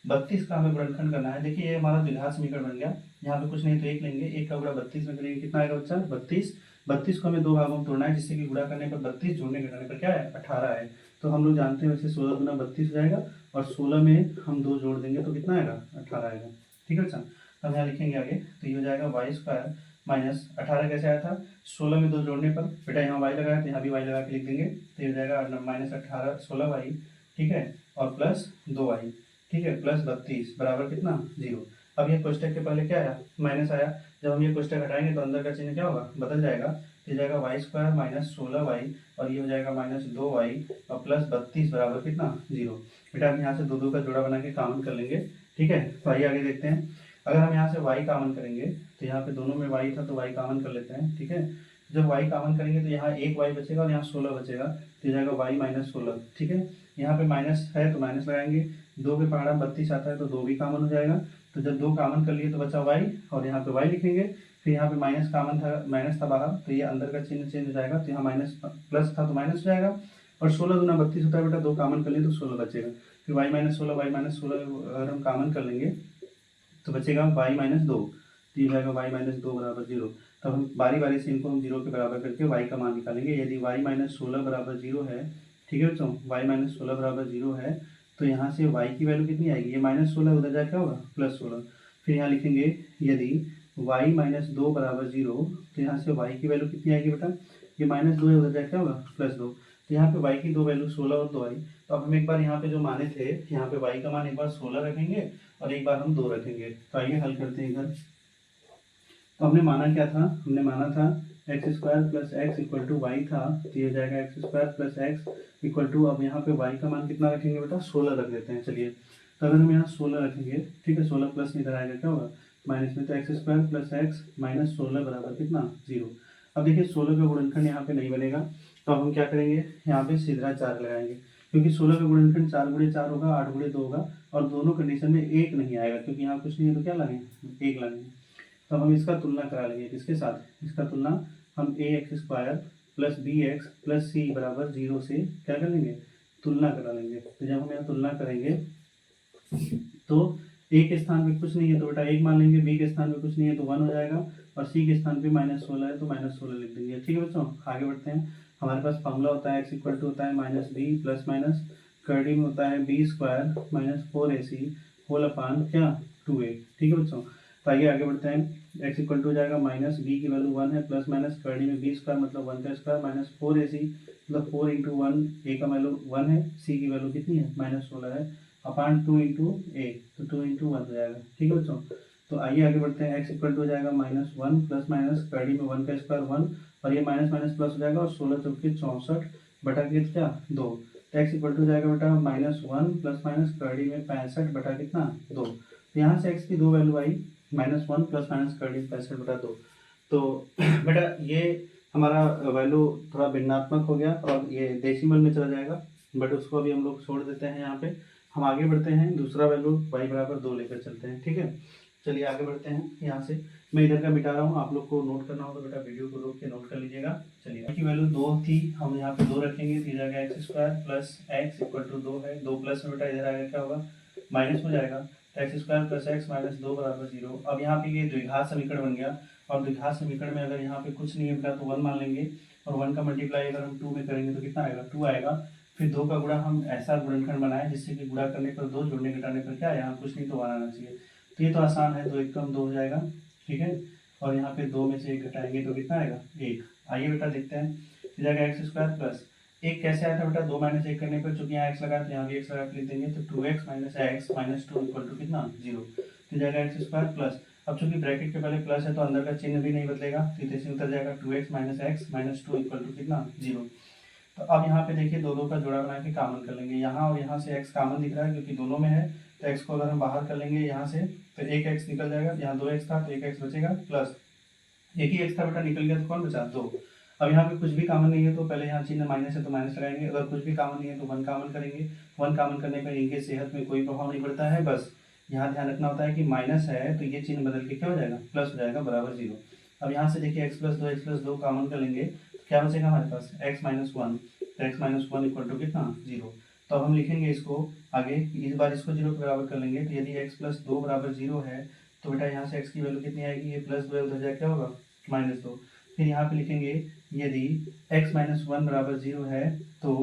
32 का हमें गुणनखंड करना है। देखिए ये हमारा द्विघात समीकरण बन गया, यहाँ पे कुछ नहीं तो 1 लेंगे, 1 का गुणा 32 में करेंगे कितना आएगा बच्चा 32। 32 को हमें दो भागों में तोड़ना है, जिससे कि गुणा करने पर 32, जोड़ने घटाने पर क्या है 18 है। तो हम लोग जानते हैं वैसे 16 गुना 32 हो जाएगा, और 16 में हम 2 जोड़ देंगे तो कितना आएगा 18 आएगा। ठीक है बच्चा, अब यहाँ लिखेंगे आगे, तो ये हो जाएगा y² माइनस 18 कैसे आया था 16 में 2 जोड़ने पर, बेटा यहाँ y लगाया तो यहाँ भी y लगा के लिख देंगे, तो ये हो जाएगा -18 16y, ठीक है, और प्लस 2y, ठीक है, प्लस 32 बराबर कितना 0। अब ये कोष्टक के पहले क्या आया माइनस आया, जब हम ये कोष्टक हटाएंगे तो अंदर का चिन्ह क्या होगा बदल जाएगा, तो जाएगा y² माइनस 16y, और ये हो जाएगा -2y, और प्लस 32 बराबर कितना 0। बेटा हम यहाँ से दो दो का जोड़ा बना के कॉमन कर लेंगे। ठीक है, तो आइए आगे देखते हैं। अगर हम यहाँ से y कॉमन करेंगे तो यहाँ पे दोनों में y था तो y कॉमन कर लेते हैं। ठीक है, जब y कॉमन करेंगे तो यहाँ एक y बचेगा और यहाँ 16 बचेगा, तो ये जाएगा y - 16। ठीक है, यहाँ पे माइनस है तो माइनस लगाएंगे, 2 के पहाड़ा 32 आता है तो 2 भी कॉमन हो जाएगा, तो जब 2 कॉमन कर लिए तो बचा y, और यहाँ पे y लिखेंगे। फिर यहाँ पे माइनस कॉमन था, माइनस था बाहर, तो ये अंदर का चिन्ह चेंज हो जाएगा, तो यहाँ माइनस प्लस था तो माइनस हो जाएगा, और 16 गुना 32 होता है बेटा, 2 कॉमन कर लिए तो 16 बचेगा। फिर y - 16 अगर हम कॉमन कर लेंगे तो बचेगा y - 2, तो ये जाएगा y - 2 बराबर 0। तब हम बारी बारी से इनको हम 0 के बराबर करके y का मान निकालेंगे। यदि y - 16 बराबर 0 है, ठीक है बच्चों, y - 16 बराबर 0 है, तो यहाँ से y की वैल्यू कितनी आएगी, ये -16 उधर जाए क्या होगा +16। फिर यहाँ लिखेंगे यदि y - 2 बराबर 0, तो यहाँ से y की वैल्यू कितनी आएगी बेटा, ये -2 है उधर जाए क्या होगा +2, तो यहाँ पे y की दो वैल्यू 16 और 2 आई। तो अब हम एक बार यहाँ पे जो माने थे, यहाँ पे y का मान एक बार 16 रखेंगे और एक बार हम 2 रखेंगे। तो आइए हल करते हैं इधर। तो हमने माना क्या था, हमने माना था x² plus x equal to Y था, तो ये जाएगा x² plus x equal to, अब यहाँ पे y का मान कितना रखेंगे बेटा 16 रख देते हैं। चलिए, तो अगर हम यहाँ 16 रखेंगे, ठीक है, 16 प्लस में इधर आएगा क्या होगा माइनस में, तो x² प्लस x माइनस 16 बराबर कितना 0। अब देखिए 16 का गुणनखंड यहाँ पे नहीं बनेगा, तो अब हम क्या करेंगे, यहाँ पे सीधा 4 लगाएंगे, क्योंकि 16 का गुणनखंड 4 गुणे 4 होगा, 8 गुणे 2 होगा, और दोनों कंडीशन में 1 नहीं आएगा, क्योंकि यहाँ कुछ नहीं है तो क्या लगाएंगे 1 लगाएंगे। तो हम इसका तुलना करा लेंगे किसके साथ, इसका तुलना हम ax² plus bx plus c बराबर 0 से क्या कर लेंगे तुलना करा लेंगे। तो जब हम यहाँ तुलना करेंगे तो a के स्थान पे कुछ नहीं है तो बेटा 1 मान लेंगे, b के स्थान पे कुछ नहीं है तो 1 हो जाएगा, और c के स्थान पे -16 है तो -16 लिख देंगे। ठीक है बच्चों, आगे बढ़ते हैं। हमारे पास फॉर्मूला होता है x इक्वल टू होता है -b प्लस माइनस कर्डी में होता है b² minus 4ac whole upon क्या 2a। ठीक है बच्चों, तो आइए आगे बढ़ते हैं। x इक्वल टू हो जाएगा माइनस b की वैल्यू 1 है, प्लस माइनस कर्डी में b² मतलब 1 का स्क्वायर माइनस 4ac मतलब 4 इंटू 1, a का वैल्यू 1 है, c की वैल्यू कितनी है -16 है, अपान 2 इंटू a, तो 2 इंटू 1 हो जाएगा। ठीक है बच्चों, तो आइए आगे बढ़ते हैं। x इक्वल टू हो जाएगा -1 प्लस माइनस कर्डी में 1 का स्क्वायर 1, और ये माइनस माइनस प्लस हो जाएगा, और 16 चौके 64 बटा कितना 2, एक्स इक्वल टू जाएगा बेटा -1 प्लस माइनस करड़ी में 65 बटा कितना 2। तो यहाँ से एक्स की दो वैल्यू आई, -1 प्लस माइनस करड़ी में 65 बटा 2। तो बेटा ये हमारा वैल्यू थोड़ा भिन्नात्मक हो गया और ये डेसिमल में चला जाएगा, बट उसको अभी हम लोग छोड़ देते हैं यहाँ पे। हम आगे बढ़ते हैं, दूसरा वैल्यू y बराबर 2 लेकर चलते हैं, ठीक है। चलिए आगे बढ़ते हैं। यहाँ से मैं इधर का मिटा रहा हूँ, आप लोग को नोट करना होगा बेटा, वीडियो को रोक के नोट कर लीजिएगा। चलिए y की वैल्यू 2 थी, हम यहाँ पे 2 रखेंगे, तो जाएगा X square plus X equal to 2 है, 2 प्लस में बेटा इधर आएगा क्या होगा माइनस हो जाएगा, X square plus x minus 2 बराबर 0। अब यहाँ पे ये द्विघात समीकरण बन गया, और द्विघात समीकरण में अगर यहाँ पे कुछ नहीं है बेटा तो 1 मान लेंगे, और 1 का मल्टीप्लाई अगर हम 2 में करेंगे तो कितना आएगा 2 आएगा। फिर 2 का गुणा हम ऐसा गुणनखंड बनाए जिससे कि गुणा करने पर 2, जोड़ने घटाने पर क्या, यहाँ कुछ नहीं तो 1 आना चाहिए। तो ये तो आसान है, 2 एक कम 2 हो जाएगा, ठीक है। और यहाँ पे 2 में से 1 घटाएंगे तो कितना आएगा 1। आइए बेटा देखते हैं, तो जाएगा एक्स स्क्वायर प्लस एक कैसे आया था बेटा 2 माइनस 1 करने पर, चूंकि यहाँ एक्स लगाया तो यहाँ भी एक्स लगा के लिख देंगे, तो 2x minus X minus 2 equal to कितना 0। तो जाएगा एक्स स्क्वायर प्लस, अब चूंकि ब्रैकेट के पहले प्लस है तो अंदर का चिन्ह भी नहीं बदलेगा, तो इसे उतर जाएगा 2x minus X minus 2 equal to कितना 0। तो अब यहाँ पे देखिए दो का जोड़ा बना के कॉमन कर लेंगे, यहाँ और यहाँ से x कॉमन दिख रहा है क्योंकि दोनों में है, तो x को अगर हम बाहर कर लेंगे यहाँ से तो एक x निकल जाएगा, यहाँ 2x था तो एक x बचेगा, प्लस एक ही x था बेटा निकल गया तो कौन बचा 2। अब यहाँ पे कुछ भी कॉमन नहीं है तो पहले यहाँ चिन्ह माइनस है तो माइनस लगाएंगे, अगर कुछ भी कॉमन नहीं है तो 1 कॉमन करेंगे। 1 कॉमन करने पर इनके सेहत में कोई प्रभाव नहीं पड़ता है, बस यहाँ ध्यान रखना होता है कि माइनस है तो ये चिन्ह बदल के क्या हो जाएगा प्लस हो जाएगा बराबर 0। अब यहाँ से देखिए x प्लस 2 कॉमन कर लेंगे तो क्या बचेगा हमारे पास x माइनस 1, तो x माइनस 1 इक्वल टू कितना 0। तो अब हम लिखेंगे इसको आगे, इस बार इसको 0 के बराबर कर लेंगे, तो यदि x प्लस 2 बराबर 0 है तो बेटा यहाँ से x की वैल्यू कितनी आएगी, ये प्लस 2 उधर जाए क्या होगा -2। फिर यहाँ पे लिखेंगे यदि x माइनस 1 बराबर 0 है तो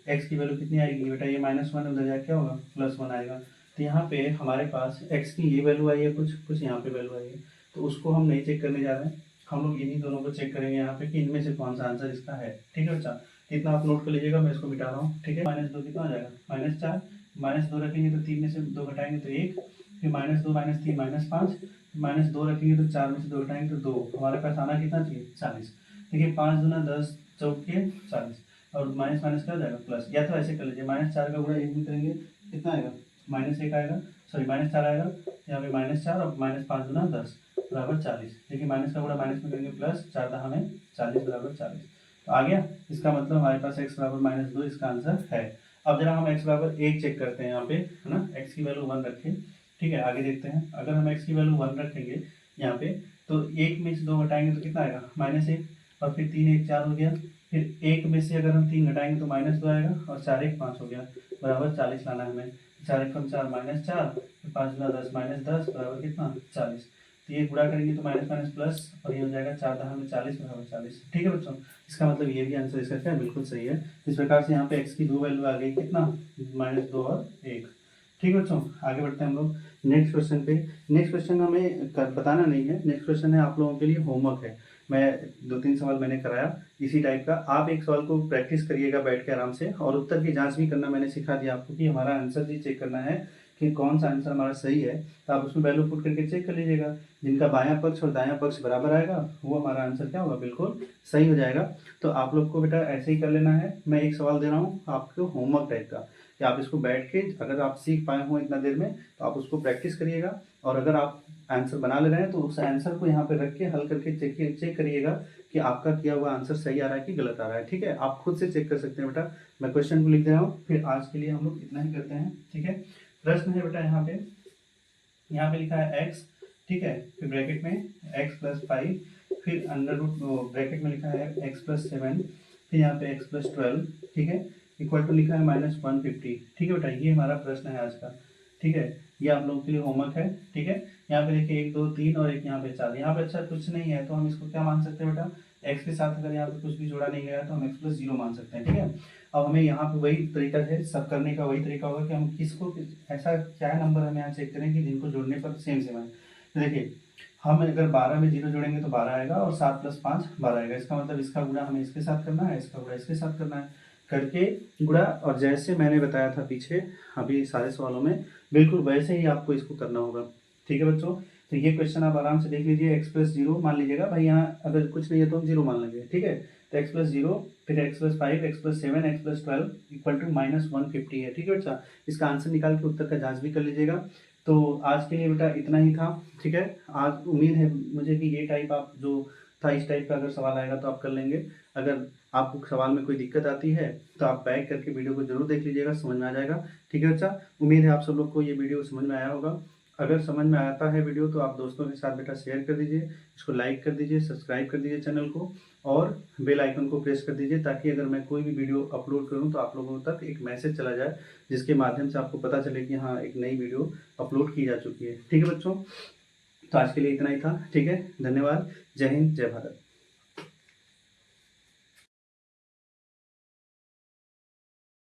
x की वैल्यू कितनी आएगी बेटा, ये -1 उधर जाए क्या होगा +1 आएगा। तो यहाँ पे हमारे पास x की ये वैल्यू आई है, कुछ यहाँ पे वैल्यू आई है, तो उसको हम नहीं चेक करने जा रहे हैं, हम लोग इन्हीं दोनों को चेक करेंगे यहाँ पे कि इनमें से कौन सा आंसर इसका है, ठीक है बच्चा। इतना आप नोट कर लीजिएगा, मैं इसको मिटा रहा हूँ, ठीक है। -2 कितना हो जाएगा -4, -2 रखेंगे तो 3 में से 2 घटाएंगे तो 1, फिर -2 - 3 -5, -2 रखेंगे तो 4 में से 2 घटाएंगे तो 2, हमारे पास आना कितना चाहिए 40। देखिए 5 दूना 10 चौके 40, और माइनस माइनस क्या हो जाएगा प्लस, या तो ऐसे कर लीजिए -4 का गुणा 1 भी करेंगे कितना आएगा -1 आएगा, सॉरी -4 आएगा, यहाँ पे -4 और -5 दूना 10 बराबर 40। देखिए माइनस का गुणा माइनस में करेंगे प्लस, 4 दहा में 40 बराबर 40। तो आ गया, इसका मतलब हमारे पास x बराबर -2 इसका आंसर है। अब जरा हम x बराबर 1 चेक करते हैं यहाँ पे, है ना, x की वैल्यू 1 रखें, ठीक है। आगे देखते हैं, अगर हम x की वैल्यू 1 रखेंगे यहाँ पे तो 1 में से 2 घटाएंगे तो कितना आएगा -1, और फिर 3 1 4 हो गया, फिर 1 में से अगर हम 3 घटाएंगे तो -2 आएगा, और 4 1 5 हो गया बराबर 40 लाना है हमें। 4 1 4 -4, 5 दूना 10 -10 बराबर कितना 40। तो ये गुणा करेंगे तो माइनस माइनस प्लस, और ये हो जाएगा 4 दहा में 40 बराबर 40, ठीक है बच्चों। इसका मतलब ये भी आंसर इसका क्या है, बिल्कुल सही है। इस प्रकार से यहाँ पे x की दो वैल्यू आ गई कितना -2 और 1, ठीक है बच्चों। आगे बढ़ते हैं हम लोग नेक्स्ट क्वेश्चन पे। नेक्स्ट क्वेश्चन हमें बताना नहीं है, नेक्स्ट क्वेश्चन है आप लोगों के लिए होमवर्क है। मैं 2-3 सवाल मैंने कराया इसी टाइप का, आप एक सवाल को प्रैक्टिस करिएगा बैठ के आराम से, और उत्तर की जांच भी करना मैंने सिखा दिया आपको कि हमारा आंसर भी चेक करना है कि कौन सा आंसर हमारा सही है, तो आप उसमें वैल्यू पुट करके चेक कर लीजिएगा। जिनका बायां पक्ष और दायां पक्ष बराबर आएगा वो हमारा आंसर क्या होगा, बिल्कुल सही हो जाएगा। तो आप लोग को बेटा ऐसे ही कर लेना है। मैं एक सवाल दे रहा हूँ आपको होमवर्क टाइप का, कि आप इसको बैठ के अगर आप सीख पाए हो इतना देर में तो आप उसको प्रैक्टिस करिएगा, और अगर आप आंसर बना ले रहे हैं तो उस आंसर को यहाँ पे रख के हल करके चेक करिएगा कि आपका किया हुआ आंसर सही आ रहा है कि गलत आ रहा है, ठीक है। आप खुद से चेक कर सकते हैं बेटा। मैं क्वेश्चन को लिख दे रहा हूँ, फिर आज के लिए हम लोग इतना ही करते हैं, ठीक है। प्रश्न है बेटा यहाँ पे लिखा है x, ठीक है, फिर ब्रैकेट में x + 5, फिर अंडर रूट ब्रैकेट में लिखा है x + 7, फिर यहाँ पे x + 12, ठीक है, इक्वल टू लिखा है -150, ठीक है बेटा। ये हमारा प्रश्न है आज का, ठीक है। ये आप लोगों के लिए होमवर्क है, ठीक है। यहाँ पे देखिए 1 2 3 और एक यहाँ पे 4, यहाँ पे अच्छा कुछ नहीं है तो हम इसको क्या मान सकते हैं बेटा, x के साथ अगर यहाँ पे कुछ भी जोड़ा नहीं गया तो हम x + 0 मान सकते हैं, ठीक है। अब हमें यहाँ पे वही तरीका है, सब करने का वही तरीका होगा कि हम किसको ऐसा क्या नंबर हमें यहाँ चेक करें कि जिनको जोड़ने पर सेम सेम है। तो देखिए हम अगर 12 में 0 जोड़ेंगे तो 12 आएगा, और 7 + 5 12 आएगा। इसका मतलब इसका गुणा हमें इसके साथ करना है, इसका गुणा इसके साथ करना है, करके गुणा, और जैसे मैंने बताया था पीछे अभी सारे सवालों में बिल्कुल वैसे ही आपको इसको करना होगा, ठीक है बच्चों। तो ये क्वेश्चन आप आराम से देख लीजिए। एक्स प्लस जीरो मान लीजिएगा भाई, यहाँ अगर कुछ नहीं है तो हम जीरो मान लेंगे, ठीक है। तो एक्स प्लस जीरो, फिर X plus five, X plus seven, X plus 12 equal to -150 है, ठीक है बच्चा। इसका आंसर निकाल के उत्तर का जांच भी कर लीजिएगा। तो आज के लिए बेटा इतना ही था, ठीक है। आज उम्मीद है मुझे कि ये टाइप आप जो था, इस टाइप का अगर सवाल आएगा तो आप कर लेंगे। अगर आपको सवाल में कोई दिक्कत आती है तो आप बैक करके वीडियो को जरूर देख लीजिएगा, समझ में आ जाएगा, ठीक है बच्चा। उम्मीद है आप सब लोग को ये वीडियो समझ में आया होगा। अगर समझ में आता है वीडियो तो आप दोस्तों के साथ बेटा शेयर कर दीजिए, इसको लाइक कर दीजिए, सब्सक्राइब कर दीजिए चैनल को, और बेल आइकन को प्रेस कर दीजिए, ताकि अगर मैं कोई भी वीडियो अपलोड करूं तो आप लोगों तक एक मैसेज चला जाए, जिसके माध्यम से आपको पता चले कि हाँ एक नई वीडियो अपलोड की जा चुकी है, ठीक है बच्चों। तो आज के लिए इतना ही था, ठीक है। धन्यवाद। जय हिंद, जय भारत।